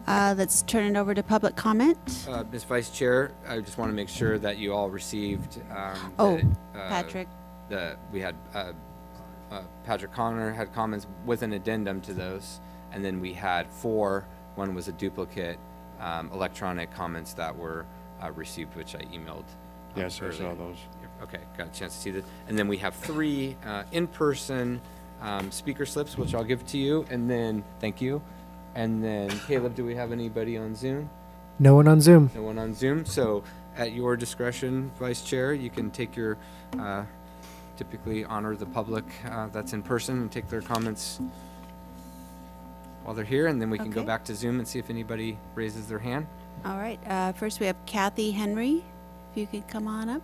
Let's turn it over to public comment. Ms. Vice Chair, I just want to make sure that you all received. Patrick. We had Patrick Connor had comments with an addendum to those, and then we had 4. One was a duplicate electronic comments that were received, which I emailed. Yes, I earlier. saw those. Okay, got a chance to see that. And then we have 3 in-person speaker slips, which I'll give to you, and then thank you. And then, Caleb, do we have anybody on Zoom? No one on Zoom. No one on Zoom. So at your discretion, Vice Chair, you can take your, typically honor the public that's in person and take their comments while they're here, and then we can go Okay. back to Zoom and see if anybody raises their hand. All right. First, we have Kathy Henry. If you could come on up.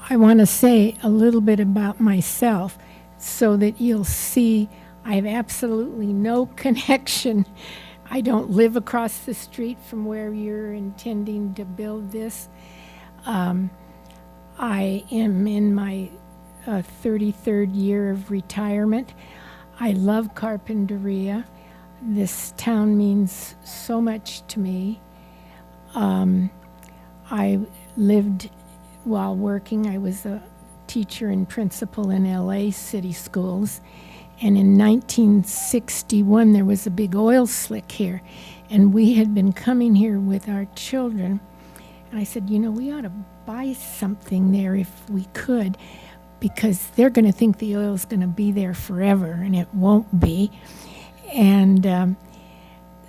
I want to say a little bit about myself so that you'll see I have absolutely no connection. I don't live across the street from where you're intending to build this. I am in my 33rd year of retirement. I love Carpinteria. This town means so much to me. I lived while working. I was a teacher and principal in LA city schools. And in 1961, there was a big oil slick here. And we had been coming here with our children. And I said, we ought to buy something there if we could, because they're going to think the oil's going to be there forever, and it won't be. And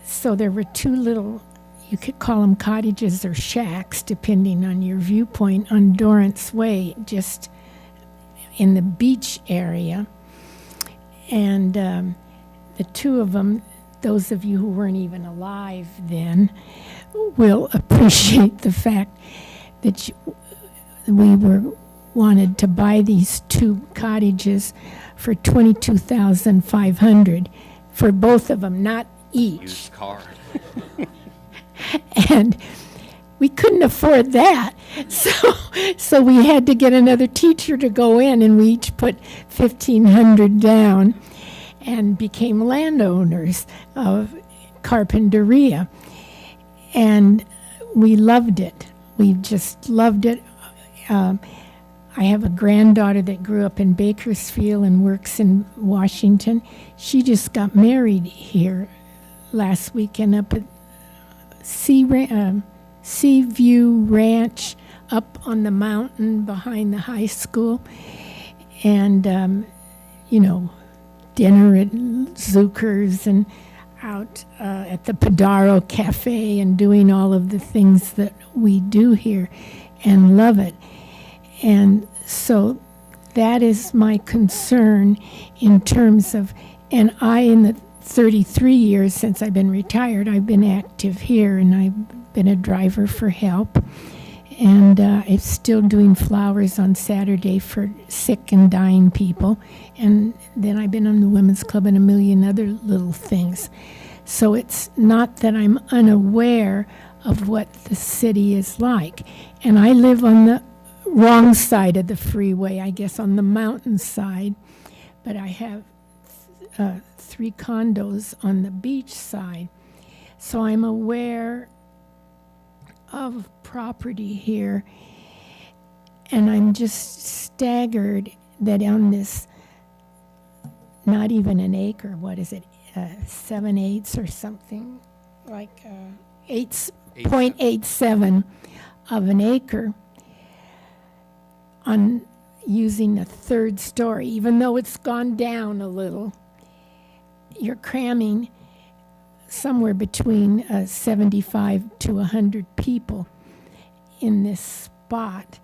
so there were 2 little, you could call them cottages or shacks, depending on your viewpoint, on Dorrance Way, just in the beach area. And the 2 of them, those of you who weren't even alive then, will appreciate the fact that we were wanted to buy these two cottages for $22,500 for both of them, not each. Used car. And we couldn't afford that. So we had to get another teacher to go in, and we each put $1,500 down and became landowners of Carpinteria. And we loved it. We just loved it. I have a granddaughter that grew up in Bakersfield and works in Washington. She just got married here last weekend up at Seaview Ranch up on the mountain behind the high school. And, dinner at Zucker's and out at the Padaro Cafe and doing all of the things that we do here and love it. And so that is my concern in terms of, and in the 33 years since I've been retired, I've been active here, and I've been a driver for help. And I'm still doing flowers on Saturday for sick and dying people. And then I've been on the Women's Club and a million other little things. So it's not that I'm unaware of what the city is like. And I live on the wrong side of the freeway, I guess, on the mountain side. But I have 3 condos on the beach side. So I'm aware of property here, and I'm just staggered that on this, not even an acre, what is it, 7/8 or something, like 8.87 of an acre on using a 3rd story, even though it's gone down a little, you're cramming somewhere between 75 to 100 people in this spot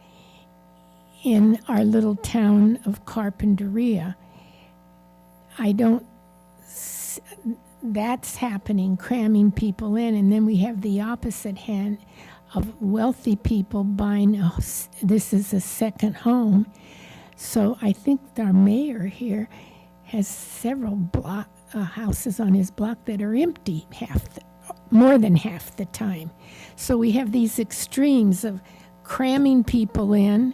in our little town of Carpinteria. That's happening, cramming people in, and then we have the opposite hand of wealthy people buying this is a second home. So I think our mayor here has several houses on his block that are empty more than half the time. So we have these extremes of cramming people in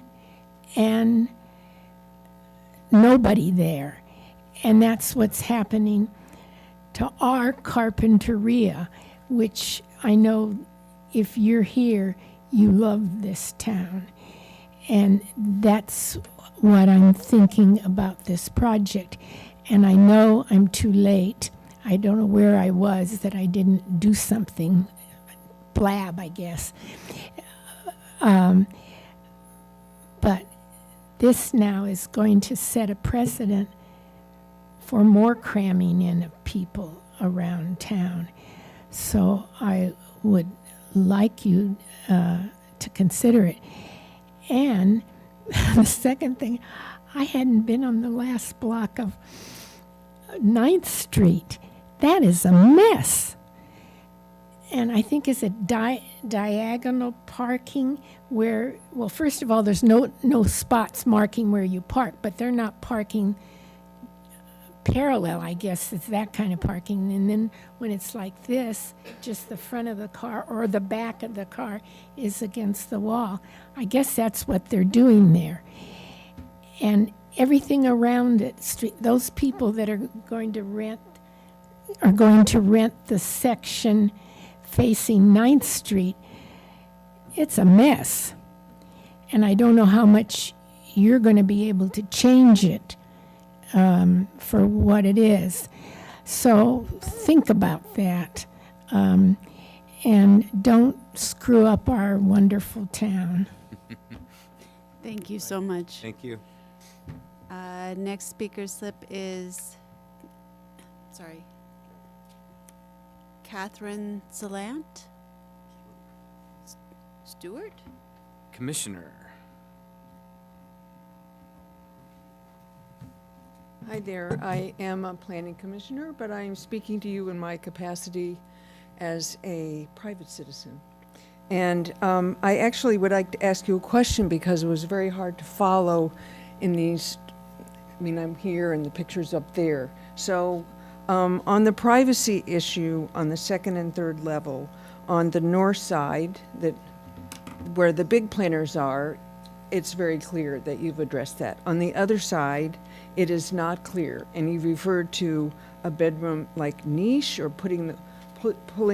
and nobody there. And that's what's happening to our Carpinteria, which I know if you're here, you love this town. And that's what I'm thinking about this project. And I know I'm too late. I don't know where I was that I didn't do something. Blab, I guess. But this now is going to set a precedent for more cramming in of people around town. So I would like you to consider it. And the second thing, I hadn't been on the last block of 9th Street. That is a mess. And I think it's a diagonal parking where, well, first of all, there's no spots marking where you park, but they're not parking parallel, I guess. It's that kind of parking. And then when it's like this, just the front of the car or the back of the car is against the wall. I guess that's what they're doing there. And everything around it, those people that are going to rent the section facing 9th Street, it's a mess. And I don't know how much you're going to be able to change it for what it is. So think about that. And don't screw up our wonderful town. Thank you so much. Thank you. Next speaker slip is, Catherine Salant? Stewart? Commissioner. Hi there. I am a planning commissioner, but I'm speaking to you in my capacity as a private citizen. And I actually would like to ask you a question because it was very hard to follow in these. I mean, I'm here and the picture's up there. So on the privacy issue on the second and third level, on the north side, where the big planters are, it's very clear that you've addressed that. On the other side, it is not clear, and you've referred to a bedroom like niche or pulling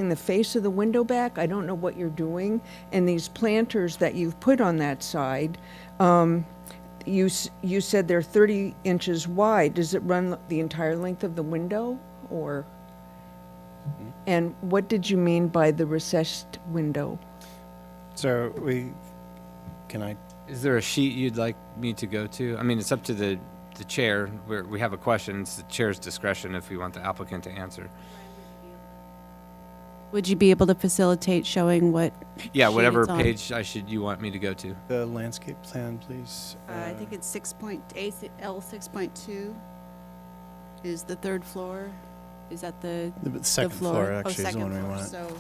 the face of the window back. I don't know what you're doing. And these planters that you've put on that side, you said they're 30 inches wide. Does it run the entire length of the window, or? And what did you mean by the recessed window? So can I? Is there a sheet you'd like me to go to? I mean, it's up to the chair. We have a question. It's the chair's discretion if we want the applicant to answer. Would you be able to facilitate showing what? Yeah, sheet whatever it's on? page you want me to go to. The landscape plan, please. I think it's L 6.2 is the third floor. Is that the second floor actually is the second one we floor, want. so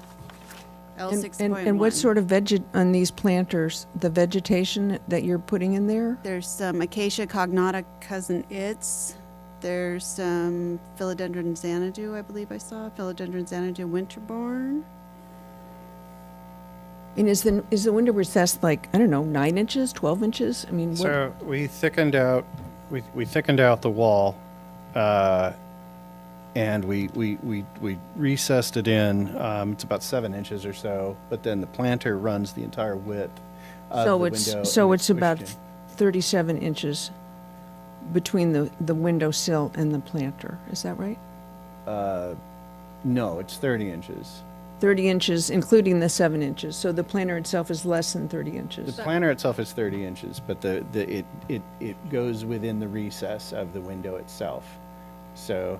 L And, 6.1. and what sort of on these planters, the vegetation that you're putting in there? There's some Acacia cognata cousin its. There's some Philodendron Xanadu, I believe I saw. Philodendron Xanadu winterborn. And is the window recessed like, I don't know, 9 inches, 12 inches? I mean, what? So we thickened out the wall, and we recessed it in. It's about 7 inches or so, but then the planter runs the entire width of the window. So and it's about pushed in. 37 inches between the windowsill and the planter. Is that right? No, it's 30 inches. 30 inches, including the 7 inches. So the planter itself is less than 30 inches. The planter itself is 30 inches, but it goes within the recess of the window itself. So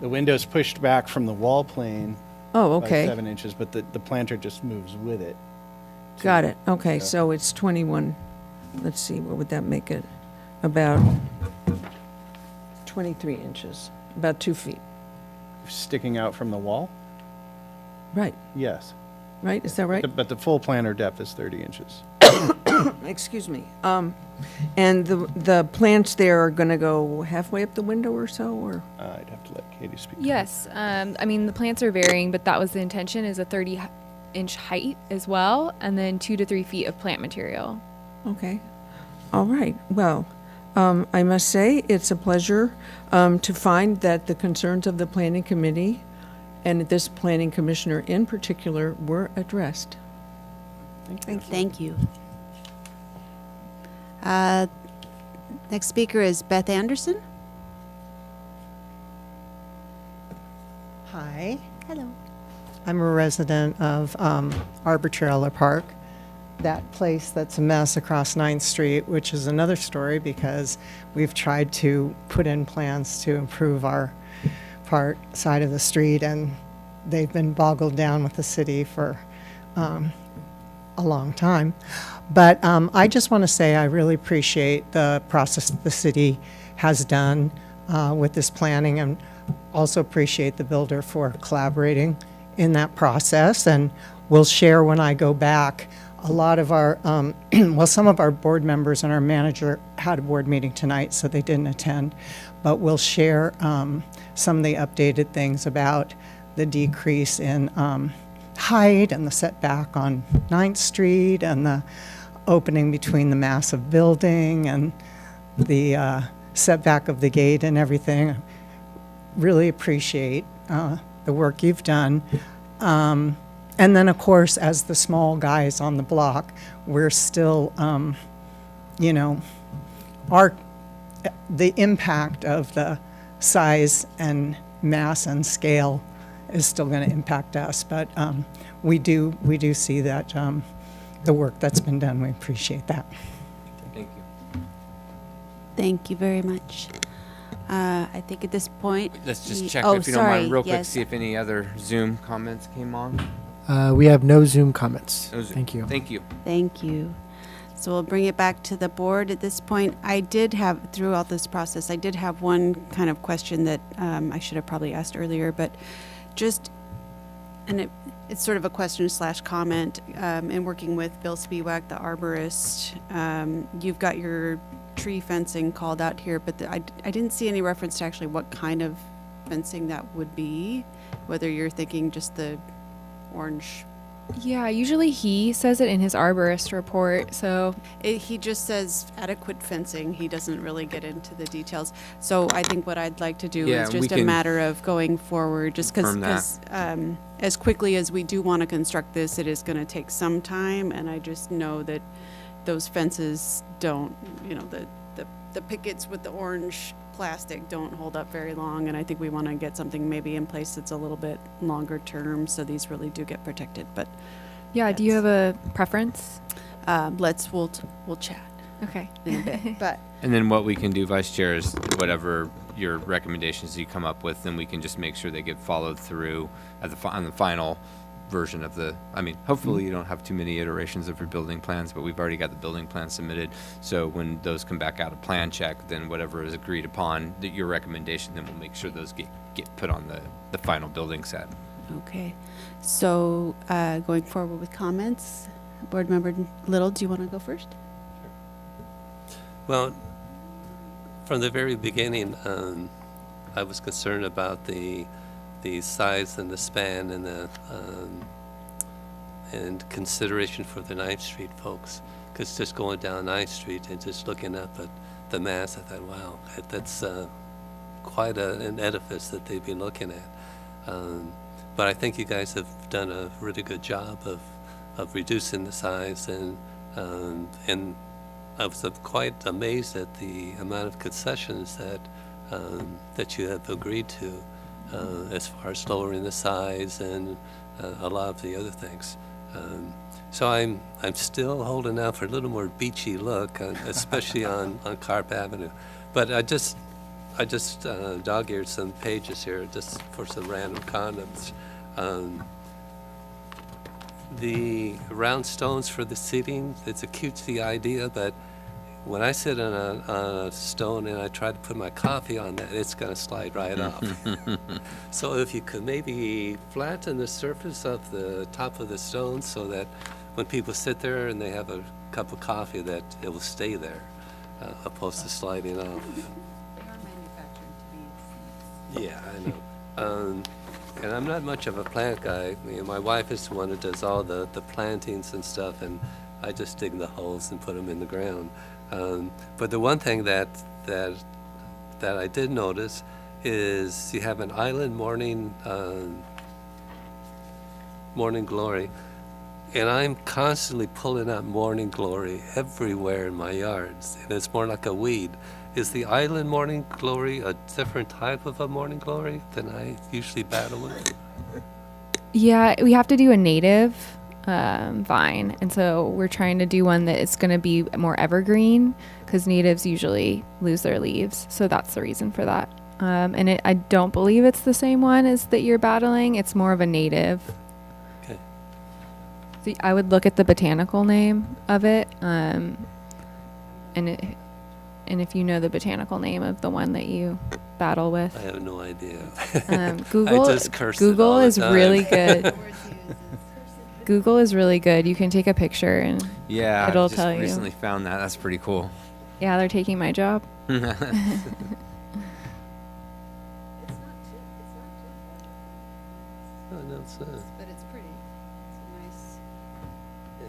the window's pushed back from the wall plane Oh, by okay. 7 inches, but the planter just moves with it. Got it. Okay, Yeah. so it's 21. Let's see, what would that make it? About 23 inches, about 2 feet. Sticking out from the wall? Right, Yes. right? Is that right? But the full planter depth is 30 inches. Excuse me. And the plants there are going to go halfway up the window or so, or? I'd have to let Katie speak. Yes. I mean, the plants are varying, but that was the intention, is a 30-inch height as well, and then 2 to 3 feet of plant material. Okay. All right. Well, I must say it's a pleasure to find that the concerns of the planning committee and this planning commissioner in particular were addressed. Thank you. Next speaker is Beth Anderson. Hi, Hello. I'm a resident of Arbor Trailer Park, that place that's a mess across 9th Street, which is another story because we've tried to put in plans to improve our side of the street, and they've been boggled down with the city for a long time. But I just want to say I really appreciate the process the city has done with this planning, and also appreciate the builder for collaborating in that process. And we'll share when I go back. A lot of our, well, some of our board members and our manager had a board meeting tonight, so they didn't attend. But we'll share some of the updated things about the decrease in height and the setback on 9th Street and the opening between the massive building and the setback of the gate and everything. Really appreciate the work you've done. And then, of course, as the small guys on the block, we're still, you know, the impact of the size and mass and scale is still going to impact us. But we do see that the work that's been done. We appreciate that. Thank you. Thank you very much. I think at this point. Let's just check, Oh, if you don't mind, sorry, real quick, yes. see if any other Zoom comments came on. We have no Zoom comments. No Zoom. Thank you. Thank you. Thank you. So we'll bring it back to the board at this point. I did have, throughout this process, I did have one kind of question that I should have probably asked earlier, but just, and it's sort of a question slash comment. In working with Bill Spiewak, the arborist, you've got your tree fencing called out here, but I didn't see any reference to actually what kind of fencing that would be, whether you're thinking just the orange. Yeah, usually he says it in his arborist report. So He just says adequate fencing. He doesn't really get into the details. So I think what I'd like to do Yeah, is we just a can matter of going forward, just because confirm that. as quickly as we do want to construct this, it is going to take some time, and I just know that those fences don't, the pickets with the orange plastic don't hold up very long, and I think we want to get something maybe in place that's a little bit longer term, so these really do get protected. But yeah, do you have a preference? we'll chat Okay. in a bit. But And then what we can do, Vice Chair, is whatever your recommendations you come up with, then we can just make sure they get followed through at on the final version of the, I mean, hopefully you don't have too many iterations of your building plans, but we've already got the building plan submitted. So when those come back out of plan check, then whatever is agreed upon, that your recommendation, then we'll make sure those get put on the final building set. okay, so going forward with comments, Board Member Little, do you want to go first? Well, from the very beginning, I was concerned about the size and the span and the and consideration for the 9th Street folks. Because just going down 9th Street and just looking up at the mass, I thought, wow, that's quite an edifice that they've been looking at. But I think you guys have done a really good job of reducing the size, and I was quite amazed at the amount of concessions that you have agreed to, as far as lowering the size and a lot of the other things. So I'm still holding out for a little more beachy look, especially on Carp Avenue. But I just dog-eared some pages here just for some random comments. The round stones for the seating, it's a cutesy idea, but when I sit on a stone and I try to put my coffee on that, it's going to slide right off. So if you could maybe flatten the surface of the top of the stone so that when people sit there and they have a cup of coffee, that it will stay there, opposed to sliding off. Yeah, I know. And I'm not much of a plant guy. I mean, my wife is the one that does all the plantings and stuff, and I just dig the holes and put them in the ground. But the one thing that I did notice is you have an island morning glory, and I'm constantly pulling out morning glory everywhere in my yards, and it's more like a weed. Is the island morning glory a different type of a morning glory than I usually battle with? Yeah, we have to do a native vine, and so we're trying to do one that is going to be more evergreen, because natives usually lose their leaves, so that's the reason for that. And I don't believe it's the same one as that you're battling. It's more of a native. Okay. So I would look at the botanical name of it, and if you know the botanical name of the one that you battle with. I have no idea. Google I just curse it Google all the is time. really good. Google is really good. You can take a picture and Yeah, it'll I just tell you. recently found that. That's pretty cool. Yeah, they're taking my job. Oh, no, it's, But it's pretty. It's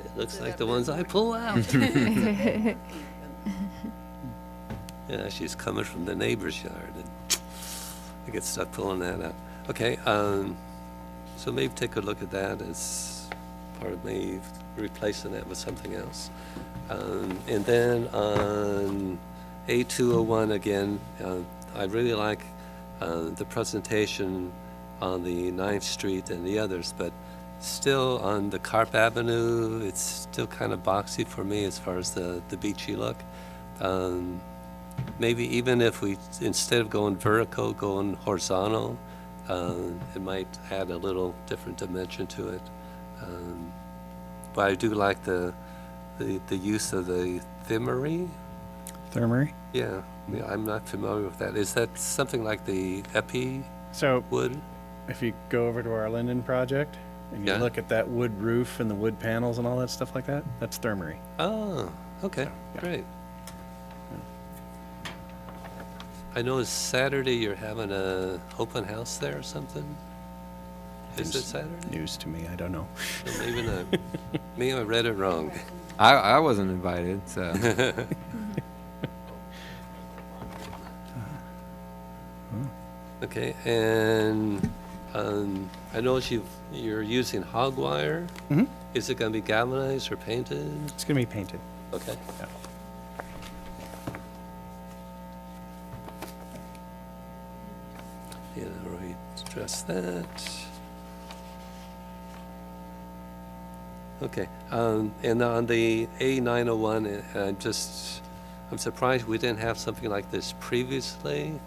it looks like the ones I pull out. Yeah, she's coming from the neighbor's yard, and I get stuck pulling that out. Okay, so maybe take a look at that as part of me replacing that with something else. And then on A201 again, I really like the presentation on the 9th Street and the others, but still on the Carp Avenue, it's still kind of boxy for me as far as the beachy look. Maybe even if we, instead of going vertical, going horizontal, it might add a little different dimension to it. But I do like the use of the thermery. Thermery? Yeah, I'm not familiar with that. Is that something like the epi So wood? if you go over to our Linden project, And you Yeah. look at that wood roof and the wood panels and all that stuff like that, that's thermery. Oh, okay, yeah. great. I know it's Saturday you're having a open house there or something? Is it Saturday? News to me, I don't know. Or maybe not. Maybe I read it wrong. I wasn't invited, so. Okay, and I know you're using hog wire. Mm-hmm. Is it gonna be galvanized or painted? It's gonna be painted. Okay. Yeah. Yeah, already addressed that. Okay, and on the A901, I'm surprised we didn't have something like this previously,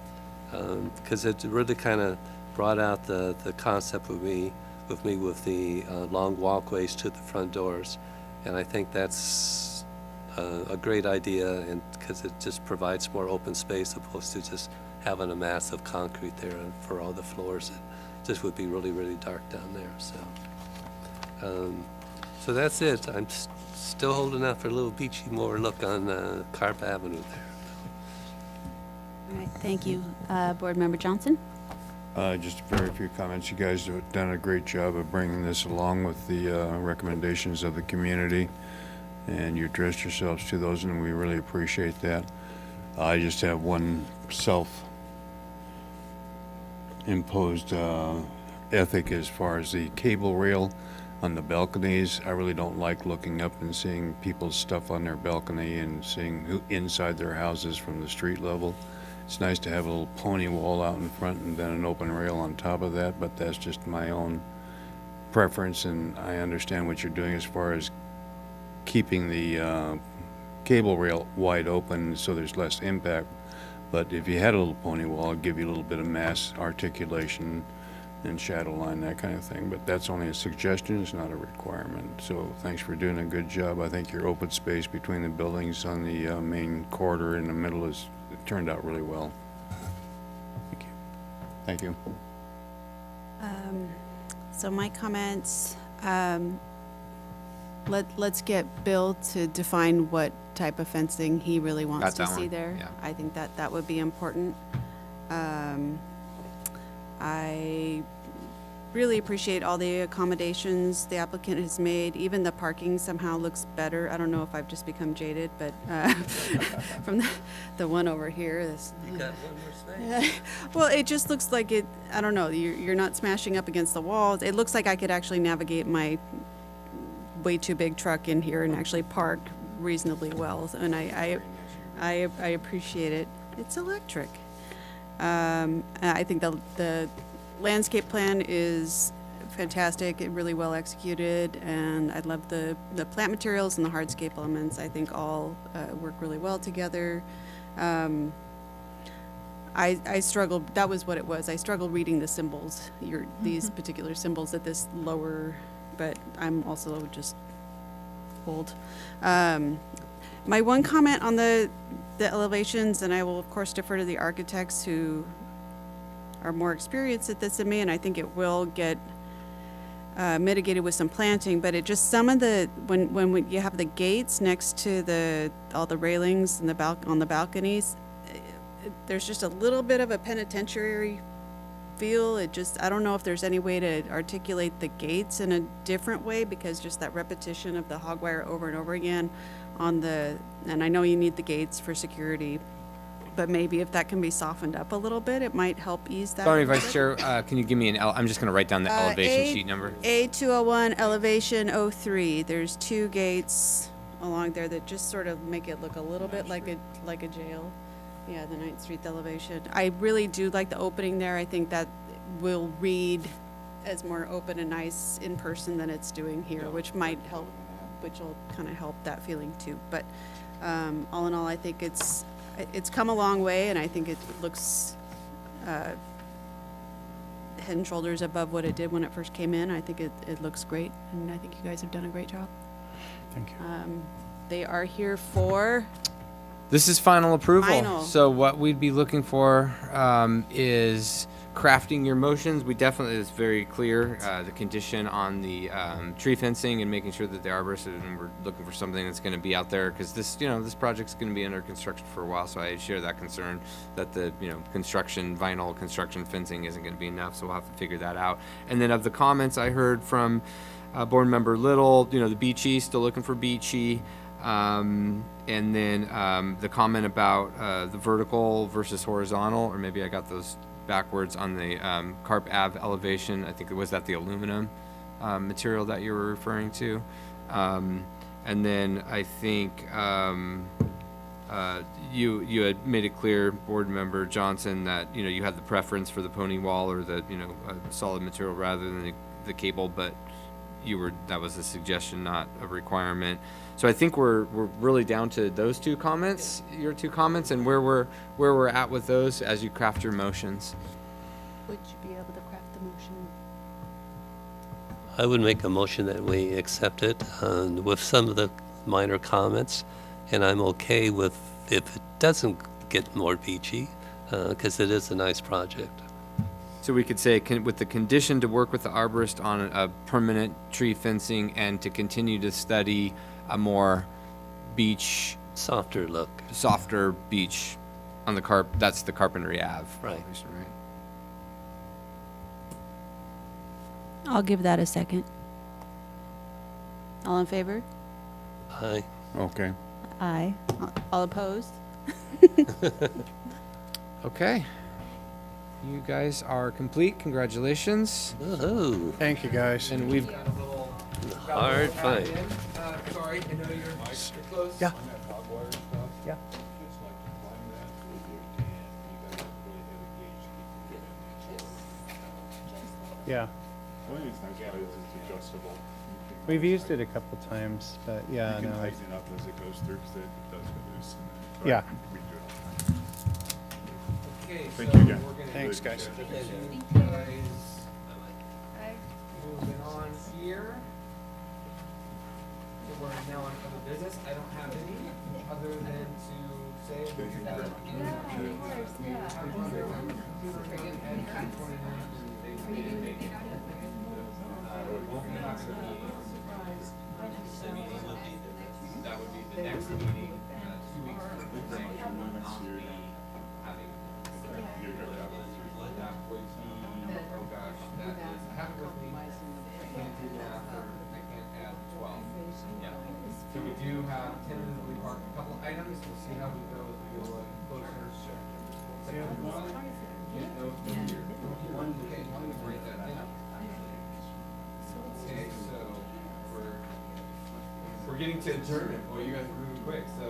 because it really kind of brought out the concept with me with the long walkways to the front doors, and I think that's a great idea, and because it just provides more open space opposed to just having a mass of concrete there for all the floors. It just would be really, really dark down there. So that's it. I'm still holding out for a little beachy more look on Carp Avenue there. All right, thank you. Board Member Johnson? Just very few comments. You guys have done a great job of bringing this along with the recommendations of the community, and you addressed yourselves to those, and we really appreciate that. I just have one self-imposed ethic as far as the cable rail on the balconies. I really don't like looking up and seeing people's stuff on their balcony and seeing who inside their houses from the street level. It's nice to have a little pony wall out in front and then an open rail on top of that, but that's just my own preference, and I understand what you're doing as far as keeping the cable rail wide open so there's less impact. But if you had a little pony wall, it'd give you a little bit of mass articulation and shadow line, that kind of thing. But that's only a suggestion, it's not a requirement. So thanks for doing a good job. I think your open space between the buildings on the main corridor in the middle it turned out really well. Thank you. Thank you. So my comments, let's get Bill to define what type of fencing he really wants Got to that see one, there. yeah. I think that would be important. I really appreciate all the accommodations the applicant has made. Even the parking somehow looks better. I don't know if I've just become jaded, but from the one over here, this. You got one more space. Well, it just looks like it, I don't know, you're not smashing up against the walls. It looks like I could actually navigate my way too big truck in here and actually park reasonably well. And I appreciate it. It's electric. I think the landscape plan is fantastic, really well executed, and I love the plant materials and the hardscape elements. I think all work really well together. I struggled, that was what it was. I struggled reading the symbols, these particular symbols at this lower, but I'm also just old. My one comment on the elevations, and I will of course defer to the architects who are more experienced at this than me, and I think it will get mitigated with some planting, but it just, some of the, when you have the gates next to all the railings and on the balconies, there's just a little bit of a penitentiary feel. It just, I don't know if there's any way to articulate the gates in a different way, because just that repetition of the hog wire over and over again on and I know you need the gates for security, but maybe if that can be softened up a little bit, it might help ease that. Sorry, a little Vice bit. Chair, can you give me I'm just going to write down the elevation sheet number. A201 elevation 03. There's two gates along there that just sort of make it look a little bit like a jail. Yeah, the 9th Street elevation. I really do like the opening there. I think that will read as more open and nice in person than it's doing here, which might help, which will kind of help that feeling too. But all in all, I think it's come a long way, and I think it looks head and shoulders above what it did when it first came in. I think it looks great, and I think you guys have done a great job. Thank you. They are here for This is final approval. Final. So what we'd be looking for is crafting your motions, we definitely, it's very clear, the condition on the tree fencing and making sure that the arborist, and we're looking for something that's going to be out there, because this, this project's going to be under construction for a while, so I share that concern that the, vinyl construction fencing isn't going to be enough, so we'll have to figure that out. And then of the comments I heard from Board Member Little, the beachy, still looking for beachy. And then the comment about the vertical versus horizontal, or maybe I got those backwards on the Carp Ave elevation. I think was that the aluminum material that you were referring to. And then I think you had made it clear, Board Member Johnson, that you had the preference for the pony wall or the a solid material rather than the cable, but that was a suggestion, not a requirement. So I think we're really down to those two comments, your two comments, and where we're at with those as you craft your motions. Would you be able to craft the motion? I would make a motion that we accept it with some of the minor comments, and I'm okay with if it doesn't get more beachy, because it is a nice project. So we could say, with the condition to work with the arborist on a permanent tree fencing and to continue to study a more softer beach on the that's the Carpinteria Ave. Right. I'll give that a second. All in favor? Aye. Okay. Aye. All opposed? Okay. You guys are complete. Congratulations. Woohoo. Thank you, guys. And we've got a little Hard fight. Sorry, I know you're close. Yeah. Yeah. Yeah. One of these nice places is adjustable. We've used it a couple times, but yeah, You can no, tighten it up as it goes through because it does get loose. Yeah. We do it. Okay, Thank so you again. we're gonna Thanks, guys. Moving on here. So we're now on other business. I don't have any other than to say that that would be the next meeting, 2 weeks from today. Not be having that would be, oh gosh, that is, I have it with me. I can't do math, or I can't add 12. Yeah. So we do have tentatively marked a couple items. We'll see how we go as we get a little closer. Okay, I'm gonna break that down. Okay, so we're getting to adjournment. Boy, you guys are moving quick. So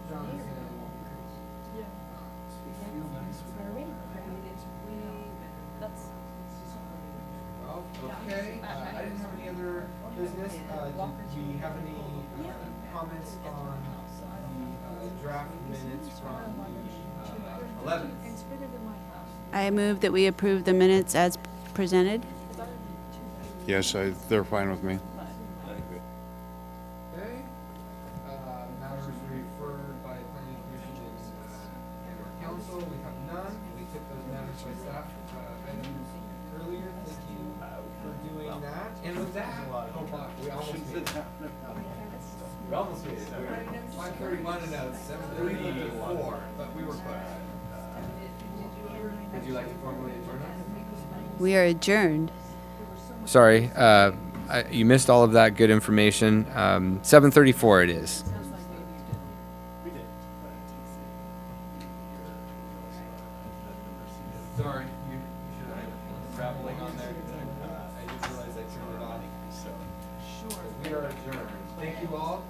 Johnson. Okay, I didn't have any other business. Do we have any comments on the draft minutes from the 11th? I move that we approve the minutes as presented. Yes, they're fine with me. Okay. Matters referred by planning commission and our council. We have none. We took those matters by staff items earlier. Thank you for doing that. And with that, oh my, we almost made it. We almost made it. We were 5:31 and now it's 7:34, but we were close. Would you like to formally adjourn us? We are adjourned. Sorry, you missed all of that good information. 7:34 it is. Sorry, you should have been traveling on there. I didn't realize I turned it off. So, we are adjourned. Thank you all.